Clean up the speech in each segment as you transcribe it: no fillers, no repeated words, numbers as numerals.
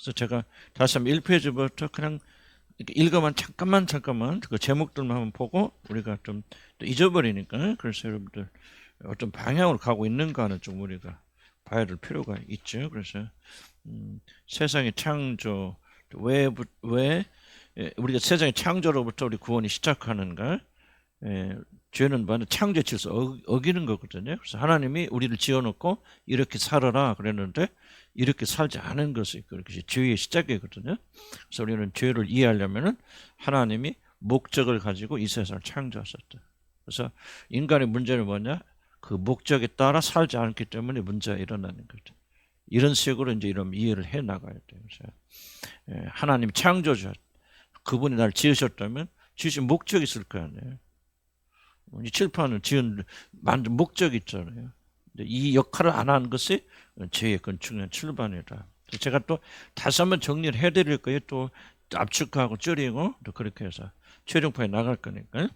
그래서 제가 다시 한번 1페이지부터 그냥 이렇게 읽어만 잠깐만 그 제목들만 한번 보고 우리가 좀 또 잊어버리니까 그래서 여러분들 어떤 방향으로 가고 있는가는 좀 우리가 봐야 될 필요가 있죠. 그래서 세상의 창조 왜 우리가 세상의 창조로부터 우리 구원이 시작하는가? 죄는 뭐냐? 창조 질서 어기는 거거든요. 그래서 하나님이 우리를 지어놓고 이렇게 살아라 그랬는데 이렇게 살지 않은 것이 그것이 죄의 시작이거든요. 그래서 우리는 죄를 이해하려면은 하나님이 목적을 가지고 이 세상을 창조하셨다. 그래서 인간의 문제는 뭐냐? 그 목적에 따라 살지 않기 때문에 문제가 일어나는 거죠. 이런 식으로 이제 이런 이해를 해 나가야 돼요. 그래서 하나님 창조자, 그분이 날 지으셨다면 지으신 목적이 있을 거 아니에요. 이 칠판을 만든 목적이 있잖아요. 이 역할을 안 한 것이 죄의 그 중요한 출발이다. 제가 또 다시 한번 정리를 해드릴 거예요. 또 압축하고 줄이고 또 그렇게 해서 최종판에 나갈 거니까.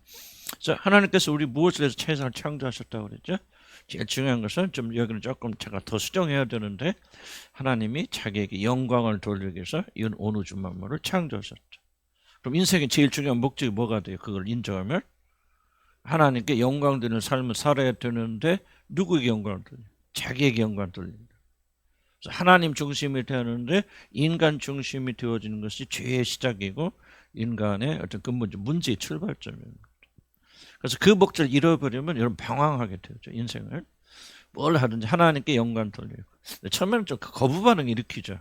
자, 하나님께서 우리 무엇을 해서 세상을 창조하셨다고 그랬죠? 제일 중요한 것은 좀 여기는 조금 제가 더 수정해야 되는데 하나님이 자기에게 영광을 돌리기 위해서 이온 온 우주 만물을 창조하셨죠. 그럼 인생의 제일 중요한 목적이 뭐가 돼요? 그걸 인정하면 하나님께 영광 되는 삶을 살아야 되는데 누구에게 영광을 돌려요? 자기에게 영광을 돌립니다. 그래서 하나님 중심이 되는데 인간 중심이 되어지는 것이 죄의 시작이고 인간의 어떤 근본적 문제의 출발점입니다. 그래서 그 목적을 잃어버리면 여러분 방황하게 되죠. 인생을. 뭘 하든지 하나님께 영광 돌리고. 처음에는 좀 거부 반응 일으키죠.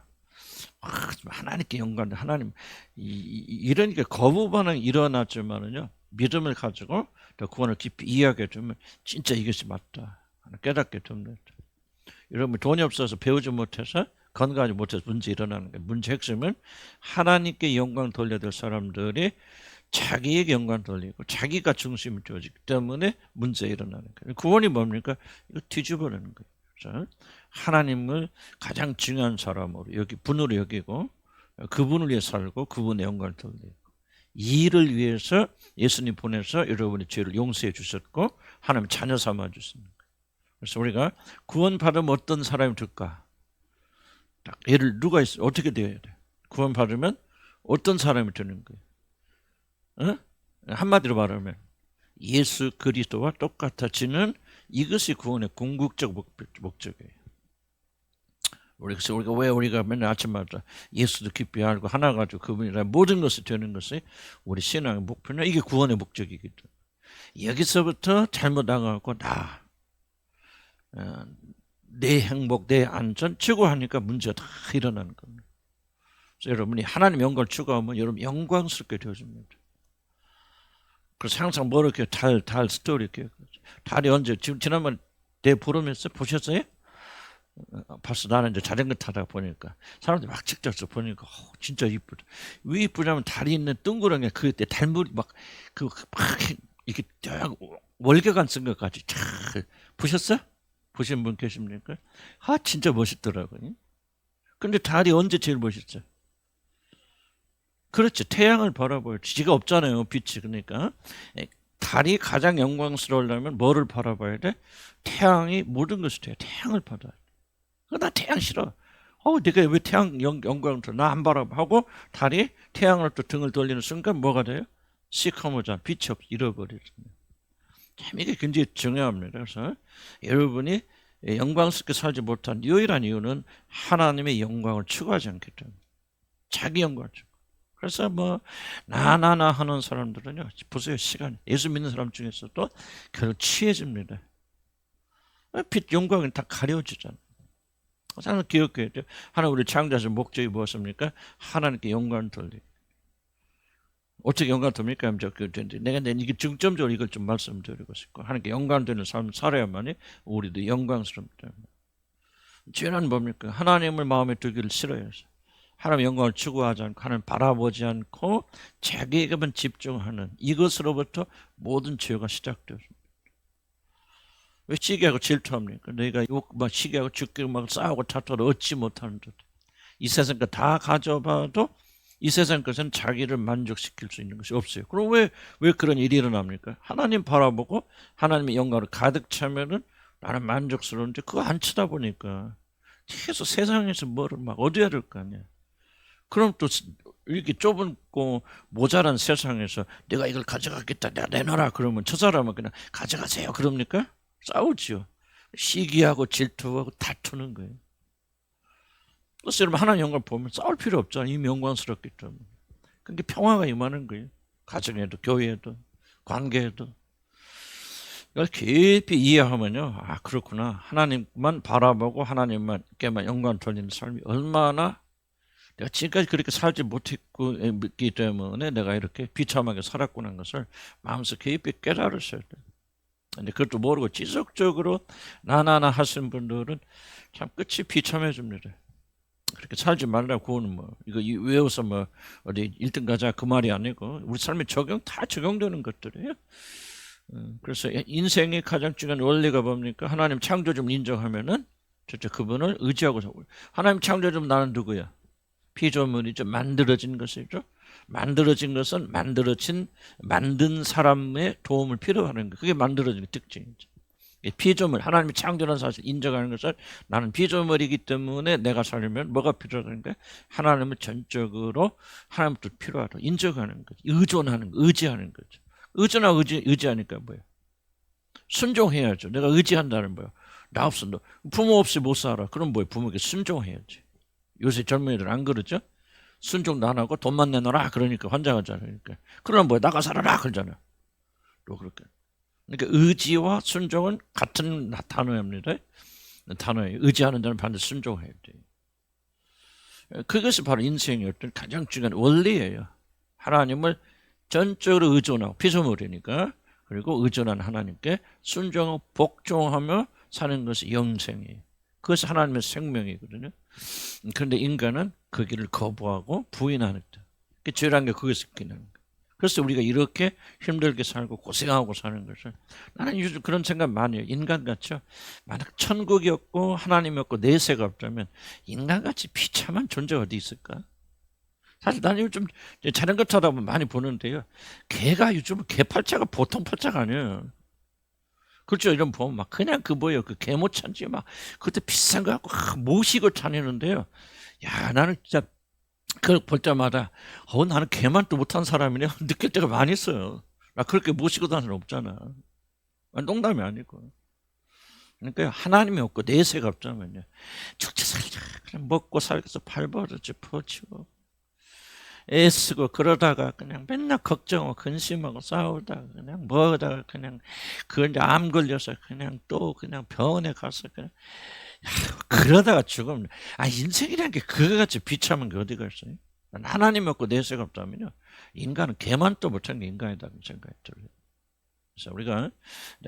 하나님께 영광, 하나님 이러니까 거부 반응이 일어났지만은요 믿음을 가지고 더 구원을 깊이 이해하게 되면 진짜 이것이 맞다 깨닫게 됩니다. 여러분 돈이 없어서 배우지 못해서 건강하지 못해서 문제 일어나는 거예요. 문제 핵심은 하나님께 영광 돌려야 될 사람들이 자기에게 영광 돌리고 자기가 중심이 되어지기 때문에 문제 일어나는 거예요. 구원이 뭡니까? 이거 뒤집어내는 거예요. 그래서 하나님을 가장 중요한 사람으로 여기 분으로 여기고 그분을 위해 살고 그분의 영광을 돌리고 이 일을 위해서 예수님 보내서 여러분의 죄를 용서해 주셨고 하나님 자녀 삼아 주시는 거예요. 그래서 우리가 구원받으면 어떤 사람이 될까? 딱 예를 누가 있어? 어떻게 되어야 돼? 구원받으면 어떤 사람이 되는 거예요? 어? 한마디로 말하면 예수 그리스도와 똑같아지는 이것이 구원의 궁극적 목적이에요. 그래서 우리가 왜 우리가 맨날 아침마다 예수도 깊이 알고 하나 가지고 그분이라 모든 것이 되는 것이 우리 신앙의 목표냐 이게 구원의 목적이기 때문에 여기서부터 잘못 나가고 내 행복, 내 안전 추구하니까 문제가 다 일어나는 겁니다. 그래서 여러분이 하나님 영광을 추구하면 여러분 영광스럽게 되어집니다. 그래서 항상 뭐 이렇게 달 스토리 이렇게 달이 언제 지난번 내 보름에서 보셨어요? 벌써 나는 이제 자전거 타다 보니까 사람들이 막 직접서 보니까 진짜 이쁘다. 왜 이쁘냐면 달이 있는 둥그런 그때 달물이 막 이렇게 월계관 쓴 것까지 잘 보셨어요? 보신 분 계십니까? 진짜 멋있더라고요. 근데 달이 언제 제일 멋있어요? 그렇죠. 태양을 바라봐요. 지가 없잖아요. 빛이. 그러니까 달이 가장 영광스러우려면 뭐를 바라봐야 돼? 태양이 모든 것을 돼요. 태양을 받아야 돼. 나 태양 싫어. 내가 왜 태양 영광을 나 안 바라봐 하고 달이 태양을 또 등을 돌리는 순간 뭐가 돼요? 시커멓아. 빛이 잃어버리죠. 참 이게 굉장히 중요합니다. 그래서 여러분이 영광스럽게 살지 못한 유일한 이유는 하나님의 영광을 추구하지 않기 때문에 자기 영광을 추구. 그래서 나나나 하는 사람들은요 보세요 시간 예수 믿는 사람 중에서도 결국 취해집니다. 빛 영광은 다 가려지잖아요. 항상 기억해야 돼요. 하나님 우리 창조하신 목적이 무엇입니까? 하나님께 영광을 돌리기. 어떻게 영광을 돕니까? 내가 이게 중점적으로 이걸 좀 말씀드리고 싶고 하나님께 영광 되는 삶을 살아야만이 우리도 영광스럽다. 죄는 뭡니까? 하나님을 마음에 두기를 싫어해요. 하나님의 영광을 추구하지 않고 하나님 바라보지 않고 자기에게만 집중하는 이것으로부터 모든 죄가 시작되었습니다. 왜 시기하고 질투합니까? 내가 시기하고 죽기로 막 싸우고 다투도 얻지 못하는 듯. 이 세상 거 다 가져봐도 이 세상 것은 자기를 만족시킬 수 있는 것이 없어요. 그럼 왜 그런 일이 일어납니까? 하나님 바라보고 하나님의 영광을 가득 차면은 나는 만족스러운데 그거 안 쳐다보니까 계속 세상에서 뭐를 막 얻어야 될 거 아니야. 그럼 또 이렇게 좁고 모자란 세상에서 내가 이걸 가져가겠다, 내가 내놔라 그러면 저 사람은 그냥 가져가세요 그럽니까? 싸우지요. 시기하고 질투하고 다투는 거예요. 그래서 여러분 하나님 영광 보면 싸울 필요 없잖아요. 이미 영광스럽기 때문에. 그러니까 평화가 임하는 거예요. 가정에도 교회에도 관계에도. 이걸 깊이 이해하면요. 아 그렇구나. 하나님만 바라보고 하나님만께만 영광 돌리는 삶이 얼마나 내가 지금까지 그렇게 살지 못했기 때문에 내가 이렇게 비참하게 살았구나 하는 것을 마음속 깊이 깨달으셔야 돼요. 근데 그것도 모르고 지속적으로 나나나 하시는 분들은 참 끝이 비참해집니다. 그렇게 살지 말라고 그거는 뭐 이거 외워서 뭐 어디 1등 가자 그 말이 아니고 우리 삶에 다 적용되는 것들이에요. 그래서 인생의 가장 중요한 원리가 뭡니까? 하나님 창조주를 인정하면은 그분을 의지하고 하나님 창조주 나는 누구야? 피조물이죠. 만들어진 것이죠. 만들어진 것은 만든 사람의 도움을 필요하는 거. 그게 만들어진 특징이죠. 피조물, 하나님이 창조한 사실 인정하는 것을 나는 피조물이기 때문에 내가 살려면 뭐가 필요한가? 하나님을 전적으로 하나님부터 필요하다. 인정하는 거죠. 의존하는 거, 의지하는 거죠. 의지하니까 뭐예요? 순종해야죠. 내가 의지한다는 뭐예요? 나 없어. 너 부모 없이 못 살아. 그럼 뭐예요? 부모에게 순종해야지. 요새 젊은이들 안 그러죠? 순종도 안 하고 돈만 내놔라 그러니까 환장하잖아요. 그러니까 그러면 뭐야? 나가 살아라 그러잖아요. 또 그렇게. 그러니까 의지와 순종은 같은 단어입니다. 단어예요. 의지하는 자는 반드시 순종해야 돼요. 그것이 바로 인생의 어떤 가장 중요한 원리예요. 하나님을 전적으로 의존하고 피조물이니까 그리고 의존한 하나님께 순종하고 복종하며 사는 것이 영생이에요. 그것이 하나님의 생명이거든요. 그런데 인간은 그 길을 거부하고 부인하는 것. 죄라는 게 그것을 기는 거예요. 그래서 우리가 이렇게 힘들게 살고 고생하고 사는 것을 나는 요즘 그런 생각 많이 해요. 인간같죠. 만약 천국이 없고 하나님이 없고 내세가 없다면 인간같이 비참한 존재가 어디 있을까? 사실 나는 요즘 자전거 타다 보면 많이 보는데요. 개가 요즘 개팔자가 보통 팔자가 아니에요. 그렇죠. 이런 보면 막 그냥 그 뭐예요. 그 개모찬지 막 그때 비싼 거 갖고 모시고 다니는데요. 야 나는 진짜 그걸 볼 때마다 나는 개만 또 못한 사람이네 느낄 때가 많이 있어요. 나 그렇게 모시고 다니는 건 없잖아. 농담이 아니고. 그러니까 하나님이 없고 내세가 없자면요. 죽지 살자. 그냥 먹고 살겠어. 발버릇지 퍼치고. 애쓰고 그러다가 그냥 맨날 걱정하고 근심하고 싸우다가 그냥 뭐다가 그냥 그런데 암 걸려서 그냥 또 그냥 병원에 가서 그냥 그러다가 죽으면 인생이라는 게 그거같이 비참한 게 어디가 있어요? 하나님 없고 내세가 없다면요 인간은 개만 또 못한 게 인간이다 생각이 들어요. 그래서 우리가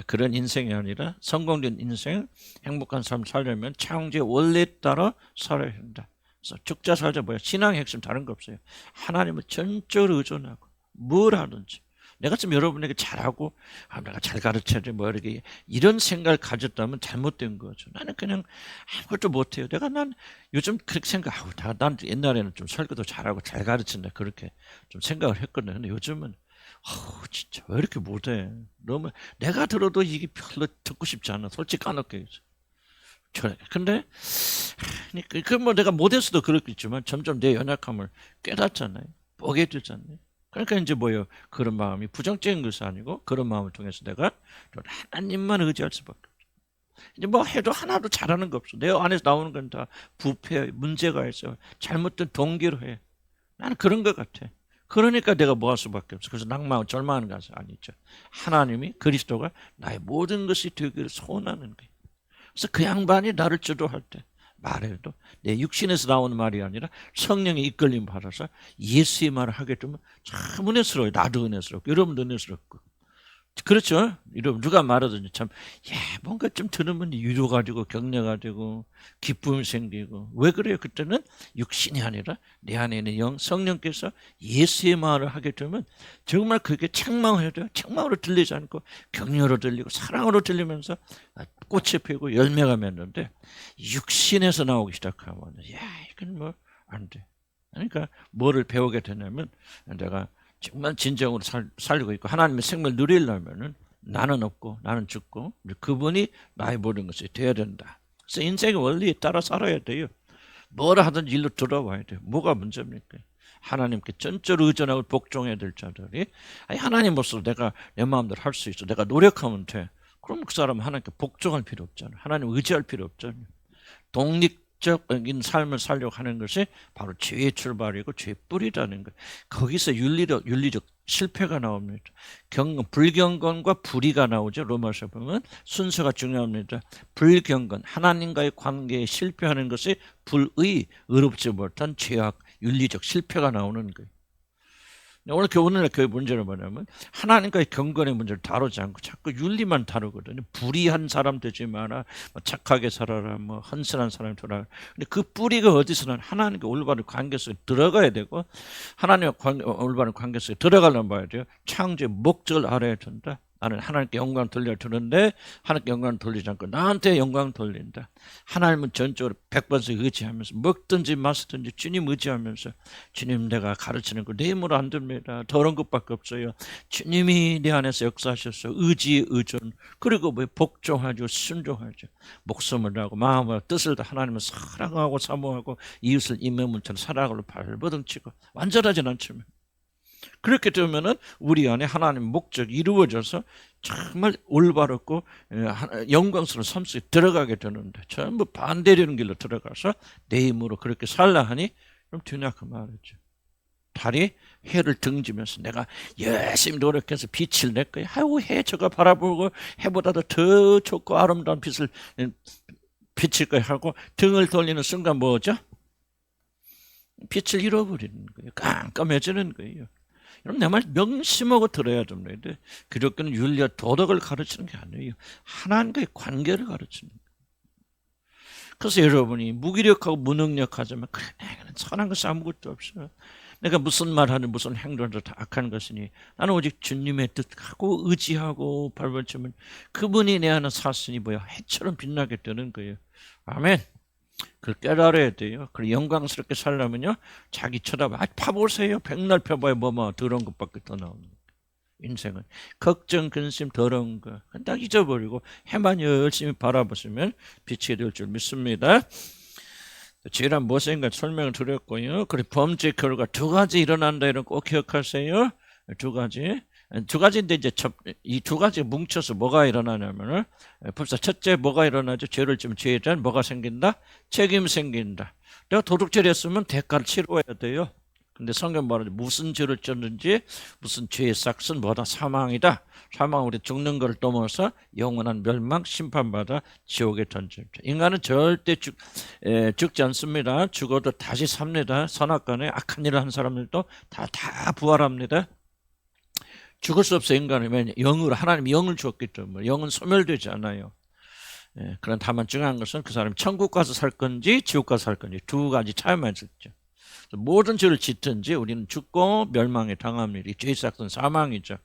그런 인생이 아니라 성공된 인생, 행복한 삶 살려면 창조의 원리에 따라 살아야 한다. 그래서 죽자 살자 뭐야? 신앙의 핵심 다른 거 없어요. 하나님을 전적으로 의존하고 뭘 하든지 내가 좀 여러분에게 잘하고 내가 잘 가르쳐야지 뭐 이렇게 이런 생각을 가졌다면 잘못된 거죠. 나는 그냥 아무것도 못해요. 난 요즘 그렇게 난 옛날에는 좀 설교도 잘하고 잘 가르친다 그렇게 좀 생각을 했거든요. 근데 요즘은 진짜 왜 이렇게 못해? 너무 내가 들어도 이게 별로 듣고 싶지 않아. 솔직히 까놓게. 근데 뭐 내가 못해서도 그렇겠지만 점점 내 연약함을 깨닫잖아요. 보게 되잖아요. 그러니까 이제 뭐예요? 그런 마음이 부정적인 것이 아니고 그런 마음을 통해서 내가 하나님만 의지할 수밖에 없어. 이제 뭐 해도 하나도 잘하는 거 없어. 내 안에서 나오는 건 다 부패, 문제가 있어. 잘못된 동기로 해. 나는 그런 것 같아. 그러니까 내가 뭐 할 수밖에 없어. 그래서 낭만하고 절망하는 것이 아니죠. 하나님이 그리스도가 나의 모든 것이 되기를 소원하는 거예요. 그래서 그 양반이 나를 주도할 때 말해도 내 육신에서 나오는 말이 아니라 성령의 이끌림 받아서 예수의 말을 하게 되면 참 은혜스러워요. 나도 은혜스럽고 여러분도 은혜스럽고. 그렇죠? 여러분 누가 말하든지 참 뭔가 좀 들으면 위로가 되고 격려가 되고 기쁨이 생기고. 왜 그래요? 그때는 육신이 아니라 내 안에 있는 영 성령께서 예수의 말을 하게 되면 정말 그게 책망해야 돼요. 책망으로 들리지 않고 격려로 들리고 사랑으로 들리면서 꽃이 피고 열매가 맺는데 육신에서 나오기 시작하면 이건 뭐 안 돼. 그러니까 뭐를 배우게 되냐면 내가 정말 진정으로 살고 있고 하나님의 생명을 누리려면은 나는 없고 나는 죽고 그분이 나의 모든 것이 되어야 된다. 그래서 인생의 원리에 따라 살아야 돼요. 뭐라 하든지 일로 들어와야 돼요. 뭐가 문제입니까? 하나님께 전적으로 의존하고 복종해야 될 자들이, 아니 하나님으로서 내가 내 마음대로 할 수 있어, 내가 노력하면 돼. 그럼 그 사람은 하나님께 복종할 필요 없잖아요. 하나님 의지할 필요 없잖아요. 독립적인 삶을 살려고 하는 것이 바로 죄의 출발이고 죄의 뿌리라는 거예요. 거기서 윤리적 실패가 나옵니다. 불경건과 불의가 나오죠. 로마서 보면 순서가 중요합니다. 불경건, 하나님과의 관계에 실패하는 것이 불의, 의롭지 못한 죄악, 윤리적 실패가 나오는 거예요. 오늘날 교회 문제는 뭐냐면 하나님과의 경건의 문제를 다루지 않고 자꾸 윤리만 다루거든요. 불의한 사람 되지 마라, 착하게 살아라, 헌신한 사람 되라. 근데 그 뿌리가 어디서는 하나님과 올바른 관계 속에 들어가야 되고, 하나님과 올바른 관계 속에 들어가려면 봐야 돼요. 창조의 목적을 알아야 된다. 나는 하나님께 영광 돌려주는데 하나님께 영광 돌리지 않고 나한테 영광 돌린다. 하나님은 전적으로 100% 의지하면서 먹든지 마시든지 주님 의지하면서, 주님 내가 가르치는 거 내 힘으로 안 됩니다. 더러운 것밖에 없어요. 주님이 내 안에서 역사하셔서 의지, 의존, 그리고 복종하죠, 순종하죠. 목숨을 다하고 마음을 뜻을 다 하나님을 사랑하고 사모하고 이웃을 임의문처럼 사랑으로 발버둥치고, 완전하진 않지만 그렇게 되면은 우리 안에 하나님 목적이 이루어져서 정말 올바르고 영광스러운 삶 속에 들어가게 되는데, 전부 반대되는 길로 들어가서 내 힘으로 그렇게 살라 하니 그럼 되냐 그 말이죠. 달이 해를 등지면서 내가 열심히 노력해서 빛을 낼 거야. 아이고 해 저가 바라보고 해보다도 더 좋고 아름다운 빛을 비칠 거야 하고 등을 돌리는 순간 뭐죠? 빛을 잃어버리는 거예요. 깜깜해지는 거예요. 여러분 내 말 명심하고 들어야 됩니다. 기독교는 윤리와 도덕을 가르치는 게 아니에요. 하나님과의 관계를 가르치는 거예요. 그래서 여러분이 무기력하고 무능력하지만 그래 내가 선한 것이 아무것도 없어, 내가 무슨 말하는 무슨 행동도 다 악한 것이니 나는 오직 주님의 뜻하고 의지하고 발버치면 그분이 내 안에 사시니 뭐야 해처럼 빛나게 되는 거예요. 아멘. 그걸 깨달아야 돼요. 그리고 영광스럽게 살려면요, 자기 쳐다봐. 파보세요. 백날 펴봐야 더러운 것밖에 더 나오는 거예요. 인생은 걱정, 근심, 더러운 거 딱 잊어버리고 해만 열심히 바라보시면 빛이 될 줄 믿습니다. 죄란 무엇인가 설명을 드렸고요. 그리고 범죄 결과 두 가지 일어난다, 이런 꼭 기억하세요. 두 가지인데 이제 이 두 가지 뭉쳐서 뭐가 일어나냐면은, 벌써 첫째 뭐가 일어나죠? 죄를 지면 죄에 대한 뭐가 생긴다? 책임 생긴다. 내가 도둑질 했으면 대가를 치러야 돼요. 근데 성경 말하죠. 무슨 죄를 졌는지 무슨 죄의 싹은 뭐다? 사망이다. 사망, 우리 죽는 걸 넘어서 영원한 멸망, 심판받아 지옥에 던집니다. 인간은 절대 죽지 않습니다. 죽어도 다시 삽니다. 선악간에 악한 일을 한 사람들도 다 부활합니다. 죽을 수 없어요. 인간은. 왜냐? 영으로, 하나님이 영을 주었기 때문에. 영은 소멸되지 않아요. 그런 다만 중요한 것은 그 사람이 천국 가서 살 건지 지옥 가서 살 건지 두 가지 차이만 있었죠. 모든 죄를 짓든지 우리는 죽고 멸망에 당합니다. 이 죄의 싹은 사망이죠.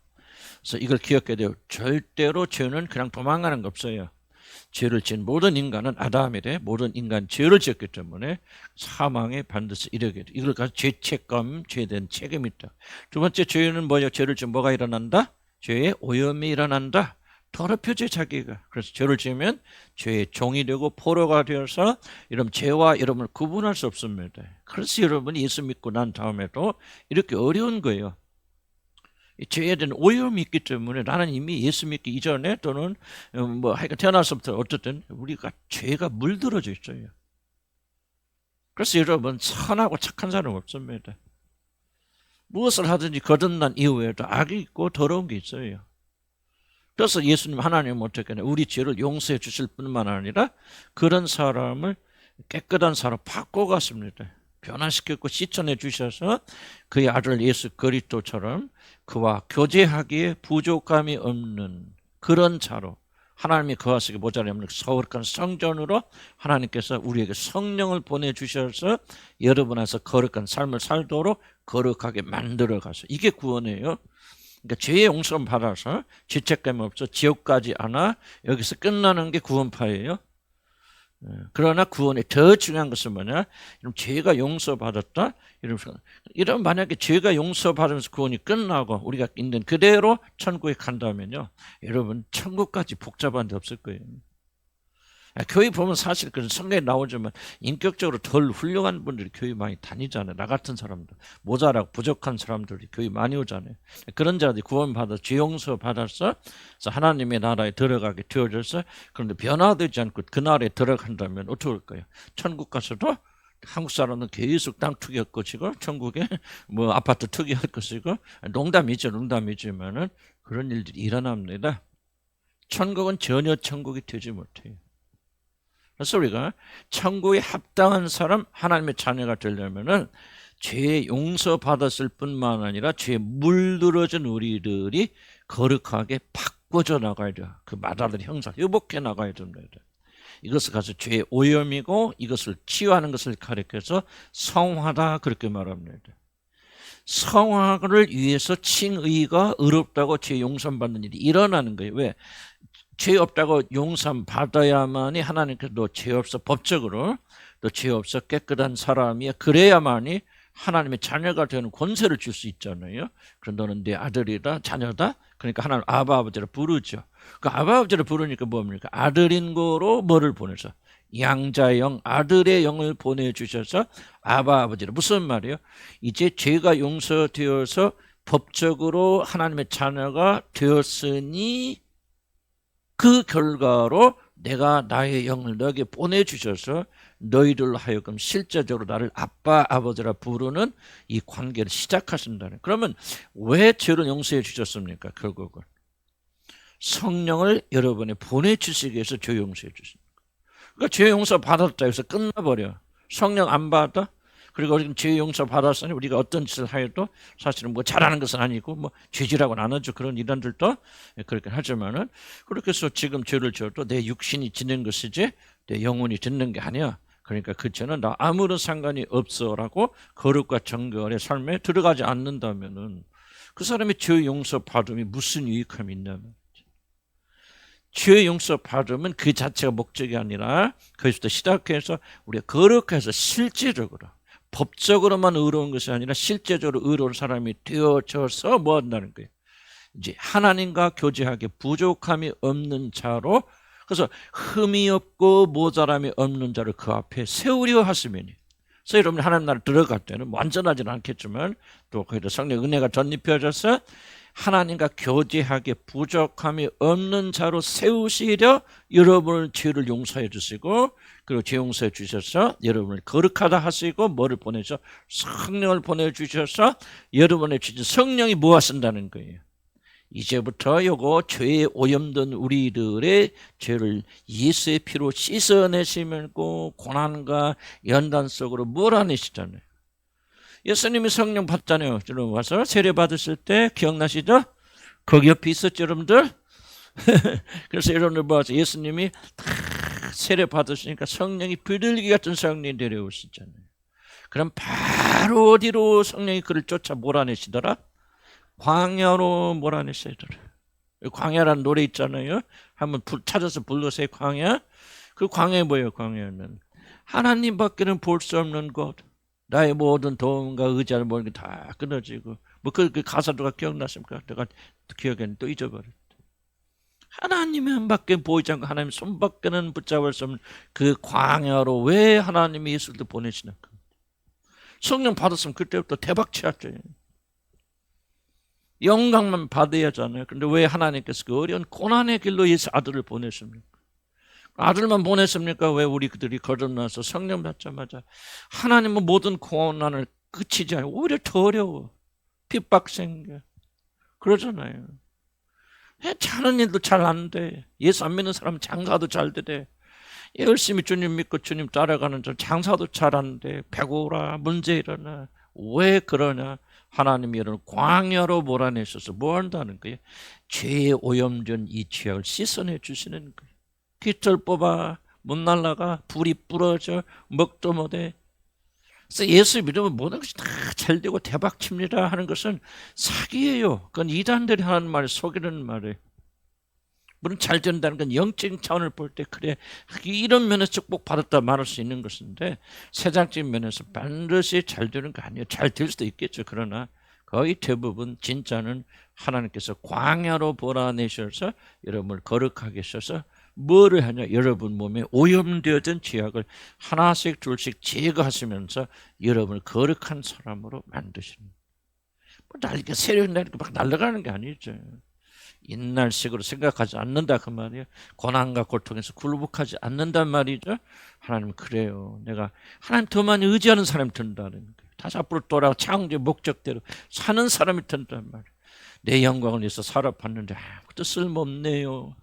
그래서 이걸 기억해야 돼요. 절대로 죄는 그냥 도망가는 거 없어요. 죄를 지은 모든 인간은 아담이래. 모든 인간 죄를 지었기 때문에 사망에 반드시 이르게 돼. 이걸 가지고 죄책감, 죄에 대한 책임이 있다. 두 번째 죄는 뭐예요? 죄를 지으면 뭐가 일어난다? 죄의 오염이 일어난다. 더럽혀져 자기가. 그래서 죄를 지으면 죄의 종이 되고 포로가 되어서 이런 죄와 이름을 구분할 수 없습니다. 그래서 여러분이 예수 믿고 난 다음에도 이렇게 어려운 거예요. 이 죄에 대한 오염이 있기 때문에 나는 이미 예수 믿기 이전에 또는 하여간 태어나서부터 어쨌든 우리가 죄가 물들어져 있어요. 그래서 여러분 선하고 착한 사람 없습니다. 무엇을 하든지 거듭난 이후에도 악이 있고 더러운 게 있어요. 그래서 예수님 하나님은 어떻게 하냐, 우리 죄를 용서해 주실 뿐만 아니라 그런 사람을 깨끗한 사람 바꿔갔습니다. 변화시켰고 씻어내 주셔서 그의 아들 예수 그리스도처럼 그와 교제하기에 부족함이 없는 그런 자로, 하나님이 거하시기 모자람이 없는 거룩한 성전으로 하나님께서 우리에게 성령을 보내주셔서 여러분 안에서 거룩한 삶을 살도록 거룩하게 만들어 가서, 이게 구원이에요. 그러니까 죄의 용서를 받아서 죄책감이 없어 지옥 가지 않아 여기서 끝나는 게 구원파예요. 그러나 구원의 더 중요한 것은 뭐냐? 이런 죄가 용서받았다. 이런 만약에 죄가 용서받으면서 구원이 끝나고 우리가 있는 그대로 천국에 간다면요, 여러분 천국까지 복잡한 데 없을 거예요. 교회 보면 사실 그 성경에 나오지만 인격적으로 덜 훌륭한 분들이 교회 많이 다니잖아요. 나 같은 사람들, 모자라고 부족한 사람들이 교회 많이 오잖아요. 그런 자들이 구원받아 죄 용서 받아서 하나님의 나라에 들어가게 되어져서, 그런데 변화되지 않고 그 나라에 들어간다면 어떻게 할까요? 천국 가서도 한국 사람은 계속 땅 투기할 것이고 천국에 뭐 아파트 투기할 것이고, 농담이지만은 그런 일들이 일어납니다. 천국은 전혀 천국이 되지 못해요. 그래서 우리가 천국에 합당한 사람, 하나님의 자녀가 되려면은 죄 용서 받았을 뿐만 아니라 죄에 물들어진 우리들이 거룩하게 바꿔져 나가야 돼요. 그 마다들 형상 회복해 나가야 됩니다. 이것을 가서 죄의 오염이고 이것을 치유하는 것을 가리켜서 성화다 그렇게 말합니다. 성화를 위해서 칭의가 의롭다고 죄 용서받는 일이 일어나는 거예요. 왜? 죄 없다고 용서 받아야만이 하나님께서 너 죄 없어, 법적으로 너 죄 없어 깨끗한 사람이야, 그래야만이 하나님의 자녀가 되는 권세를 줄 수 있잖아요. 그럼 너는 내 아들이다, 자녀다. 그러니까 하나님 아바 아버지를 부르죠. 그 아바 아버지를 부르니까 뭡니까? 아들인 거로 뭐를 보내서 양자의 영, 아들의 영을 보내주셔서 아바 아버지를. 무슨 말이에요? 이제 죄가 용서되어서 법적으로 하나님의 자녀가 되었으니 그 결과로 내가 나의 영을 너에게 보내주셔서 너희들 하여금 실제적으로 나를 아빠 아버지라 부르는 이 관계를 시작하신다는. 그러면 왜 죄를 용서해 주셨습니까? 결국은 성령을 여러분이 보내주시기 위해서 죄 용서해 주십니다. 그러니까 죄 용서 받았다 해서 끝나버려. 성령 안 받아? 그리고 우리는 죄 용서 받았으니 우리가 어떤 짓을 하여도 사실은 뭐 잘하는 것은 아니고 뭐 죄질하고는 안 하죠. 그런 일환들도 그렇게 하지만은, 그렇게 해서 지금 죄를 지어도 내 육신이 지는 것이지 내 영혼이 짓는 게 아니야. 그러니까 그 죄는 나 아무런 상관이 없어라고 거룩과 정결의 삶에 들어가지 않는다면은 그 사람의 죄 용서 받음이 무슨 유익함이 있냐면, 죄 용서 받으면 그 자체가 목적이 아니라 거기서부터 시작해서 우리가 거룩해서 실제적으로 법적으로만 의로운 것이 아니라 실제적으로 의로운 사람이 되어져서 뭐 한다는 거예요. 이제 하나님과 교제하기에 부족함이 없는 자로, 그래서 흠이 없고 모자람이 없는 자를 그 앞에 세우려 하시면이. 그래서 여러분이 하나님 나라에 들어갈 때는 완전하지는 않겠지만 또 거기다 성령 은혜가 덧입혀져서 하나님과 교제하기에 부족함이 없는 자로 세우시려 여러분의 죄를 용서해 주시고, 그리고 죄 용서해 주셔서 여러분을 거룩하다 하시고 뭐를 보내서 성령을 보내주셔서 여러분의 죄, 성령이 뭐 하신다는 거예요. 이제부터 요거 죄에 오염된 우리들의 죄를 예수의 피로 씻어내시고 고난과 연단 속으로 몰아내시잖아요. 예수님이 성령 받잖아요. 여러분 와서 세례 받으실 때 기억나시죠? 거기 옆에 있었죠, 여러분들? 그래서 여러분들 봐서 예수님이 다 세례 받으시니까 성령이 비둘기 같은 성령이 내려오시잖아요. 그럼 바로 어디로 성령이 그를 쫓아 몰아내시더라? 광야로 몰아내시더라. 광야라는 노래 있잖아요. 한번 찾아서 불러세요. 광야. 그 광야에 뭐예요? 광야는 하나님밖에는 볼 수 없는 곳. 나의 모든 도움과 의지를 모든 게 다 끊어지고, 뭐 그 가사도가 기억나십니까? 내가 기억에는 또 잊어버렸다. 하나님의 밖에 보이지 않고 하나님 손밖에는 붙잡을 수 없는 그 광야로 왜 하나님이 예수를 보내시나? 성령 받았으면 그때부터 대박 치었죠. 영광만 받아야 하잖아요. 그런데 왜 하나님께서 그 어려운 고난의 길로 예수 아들을 보내십니까? 아들만 보냈습니까? 왜 우리 그들이 거듭나서 성령 받자마자 하나님은 모든 고난을 그치지 않아요. 오히려 더 어려워. 핍박 생겨. 그러잖아요. 자는 일도 잘 안 돼. 예수 안 믿는 사람은 장사도 잘 돼. 열심히 주님 믿고 주님 따라가는 저 장사도 잘 안 돼. 배고라, 문제 일어나. 왜 그러냐? 하나님이 이런 광야로 몰아내셔서 뭐 한다는 거예요? 죄에 오염된 이 죄악을 씻어내 주시는 거예요. 깃털 뽑아 못 날라가, 불이 부러져, 먹도 못해. 그래서 예수 믿으면 모든 것이 다 잘 되고 대박 칩니다 하는 것은 사기예요. 그건 이단들이 하는 말, 속이는 말이에요. 물론 잘 된다는 건 영적인 차원을 볼 때 그래 이런 면에서 축복 받았다 말할 수 있는 것인데, 세상적인 면에서 반드시 잘 되는 거 아니에요. 잘 될 수도 있겠죠. 그러나 거의 대부분 진짜는 하나님께서 광야로 몰아내셔서 여러분을 거룩하게 하셔서 뭐를 하냐? 여러분 몸에 오염되어진 죄악을 하나씩 둘씩 제거하시면서 여러분을 거룩한 사람으로 만드시는. 날개 세력 내니까 막 날아가는 게 아니죠. 옛날식으로 생각하지 않는다 그 말이에요. 고난과 고통에서 굴복하지 않는단 말이죠. 하나님은 그래요. 내가 하나님 더 많이 의지하는 사람이 된다는 거예요. 다시 앞으로 돌아가 창조의 목적대로 사는 사람이 된단 말이에요. 내 영광을 위해서 살아봤는데 아무것도 쓸모없네요.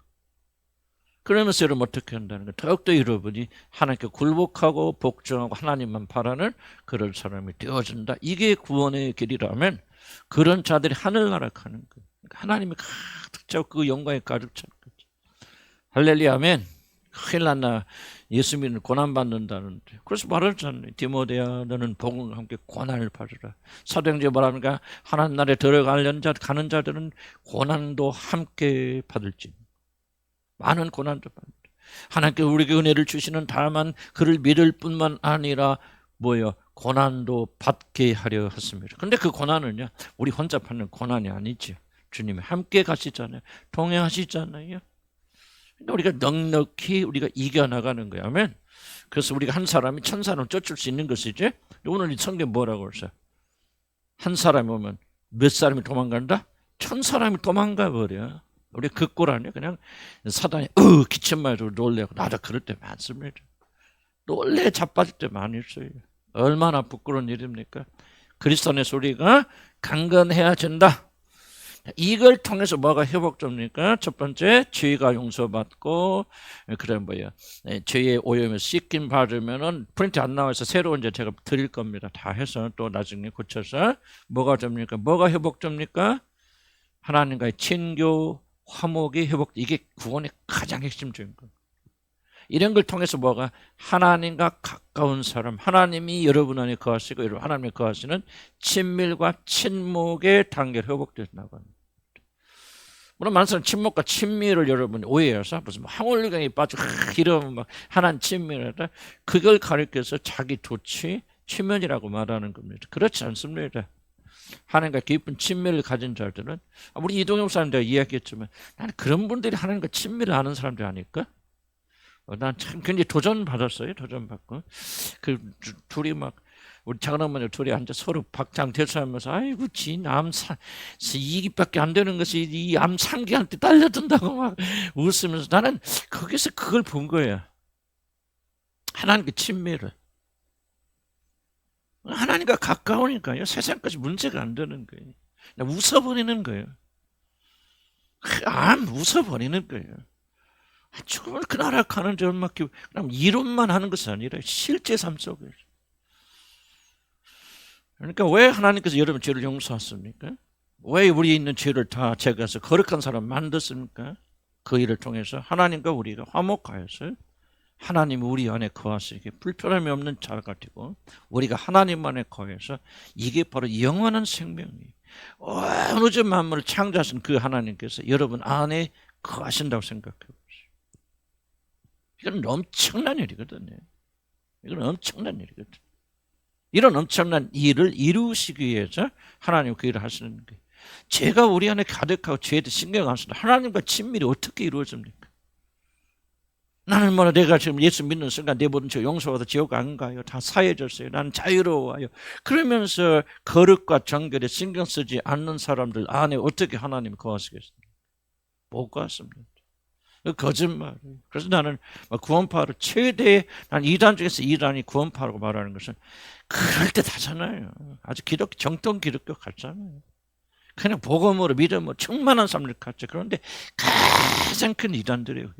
그러면서 여러분 어떻게 한다는 거예요? 더욱더 여러분이 하나님께 굴복하고 복종하고 하나님만 바라는 그런 사람이 되어진다. 이게 구원의 길이라면 그런 자들이 하늘나라 가는 거예요. 하나님이 가득 차고 그 영광에 가득 차는 거죠. 할렐루야 아멘. 큰일 났나. 예수 믿는 고난받는다는데. 그래서 말하잖아요. 디모데야 너는 복음과 함께 고난을 받으라. 사도행전에 말합니까? 하나님 나라에 들어가는 자 가는 자들은 고난도 함께 받을지. 많은 고난도 받는다. 하나님께 우리에게 은혜를 주시는 다만 그를 믿을 뿐만 아니라 뭐요? 고난도 받게 하려 했습니다. 그런데 그 고난은요, 우리 혼자 받는 고난이 아니죠. 주님이 함께 가시잖아요. 동행하시잖아요. 그러니까 우리가 넉넉히 우리가 이겨나가는 거야. 아멘. 그래서 우리가 한 사람이 천 사람을 쫓을 수 있는 것이지. 오늘 이 성경 뭐라고 그러세요? 한 사람이 오면 몇 사람이 도망간다? 천 사람이 도망가 버려. 우리 그 꼴 아니야. 그냥 사단이 기침마저 놀래고 나도 그럴 때 많습니다. 놀래 자빠질 때 많이 있어요. 얼마나 부끄러운 일입니까? 그리스도 안에서 우리가 강건해야 된다. 이걸 통해서 뭐가 회복됩니까? 첫 번째, 죄가 용서받고, 그래 뭐야, 죄의 오염에 씻김 받으면은 프린트 안 나와서 새로운 이제 제가 드릴 겁니다. 다 해서 또 나중에 고쳐서 뭐가 됩니까? 뭐가 회복됩니까? 하나님과의 친교, 화목이 회복. 이게 구원의 가장 핵심적인 거예요. 이런 걸 통해서 뭐가 하나님과 가까운 사람, 하나님이 여러분 안에 거하시고 여러분 하나님이 거하시는 친밀과 친목의 단계를 회복되어 나갑니다. 물론 많은 사람 친목과 친밀을 여러분이 오해해서 무슨 황홀리강에 빠져 이러면 막 하나님 친밀하다 그걸 가리켜서 자기 도취, 치면이라고 말하는 겁니다. 그렇지 않습니다. 하나님과 깊은 친밀을 가진 자들은 우리 이동영 목사님 내가 이야기했지만 나는 그런 분들이 하나님과 친밀을 아는 사람들이 아닐까? 난 참 굉장히 도전받았어요. 도전받고 그 둘이 막 우리 작은어머니 둘이 앉아 서로 박장 대소하면서 아이고 지암 이기밖에 안 되는 것이 이 암 3기한테 딸려든다고 막 웃으면서 나는 거기서 그걸 본 거야. 하나님과 친밀을. 하나님과 가까우니까요. 세상까지 문제가 안 되는 거예요. 웃어버리는 거예요. 웃어버리는 거예요. 죽으면 그 나라 가는 줄 막히 그냥 이론만 하는 것이 아니라 실제 삶 속에서. 그러니까 왜 하나님께서 여러분 죄를 용서하십니까? 왜 우리 있는 죄를 다 제거해서 거룩한 사람 만드십니까? 그 일을 통해서 하나님과 우리가 화목하여서 하나님이 우리 안에 거하시게 불편함이 없는 자가 되고 우리가 하나님 안에 거해서 이게 바로 영원한 생명이에요. 어느 점 만물을 창조하신 그 하나님께서 여러분 안에 거하신다고 생각해 보세요. 이건 엄청난 일이거든요. 이건 엄청난 일이거든요. 이런 엄청난 일을 이루시기 위해서 하나님 그 일을 하시는 거예요. 죄가 우리 안에 가득하고 죄에 신경 안 쓰는 하나님과 친밀이 어떻게 이루어집니까? 나는 뭐라 내가 지금 예수 믿는 순간 내 모든 죄 용서받아 지옥 안 가요. 다 사해졌어요. 나는 자유로워요. 그러면서 거룩과 정결에 신경 쓰지 않는 사람들 안에 어떻게 하나님이 거하시겠습니까? 못 거하십니다. 거짓말이에요. 그래서 나는 구원파를 최대 난 2단 중에서 2단이 구원파라고 말하는 것은 그럴 때 다잖아요. 아주 정통 기독교 같잖아요. 그냥 복음으로 믿음으로 충만한 삶을 갖죠. 그런데 가장 큰 이단들이에요.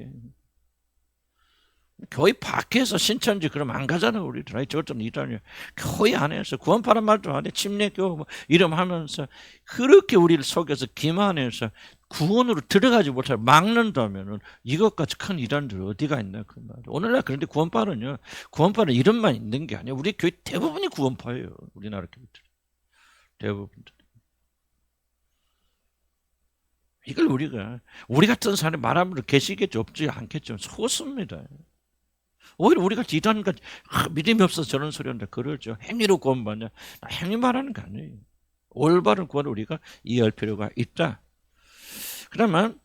교회 밖에서 신천지 그럼 안 가잖아요. 우리들. 저좀 이단이에요. 교회 안에서 구원파란 말도 안 해. 침례교 뭐 이름 하면서 그렇게 우리를 속여서 기만해서 구원으로 들어가지 못하게 막는다면은 이것까지 큰 이단들 어디가 있나 그 말. 오늘날 그런데 구원파는요. 구원파는 이름만 있는 게 아니에요. 우리 교회 대부분이 구원파예요. 우리나라 교회들 대부분들. 이걸 우리 같은 사람이 말하면 계시겠죠, 없지 않겠죠. 소수입니다. 오히려 우리가 이단까지 믿음이 없어서 저런 소리 한다 그러죠. 행위로 구원받냐? 행위 말하는 거 아니에요. 올바른 구원을 우리가 이해할 필요가 있다. 그러면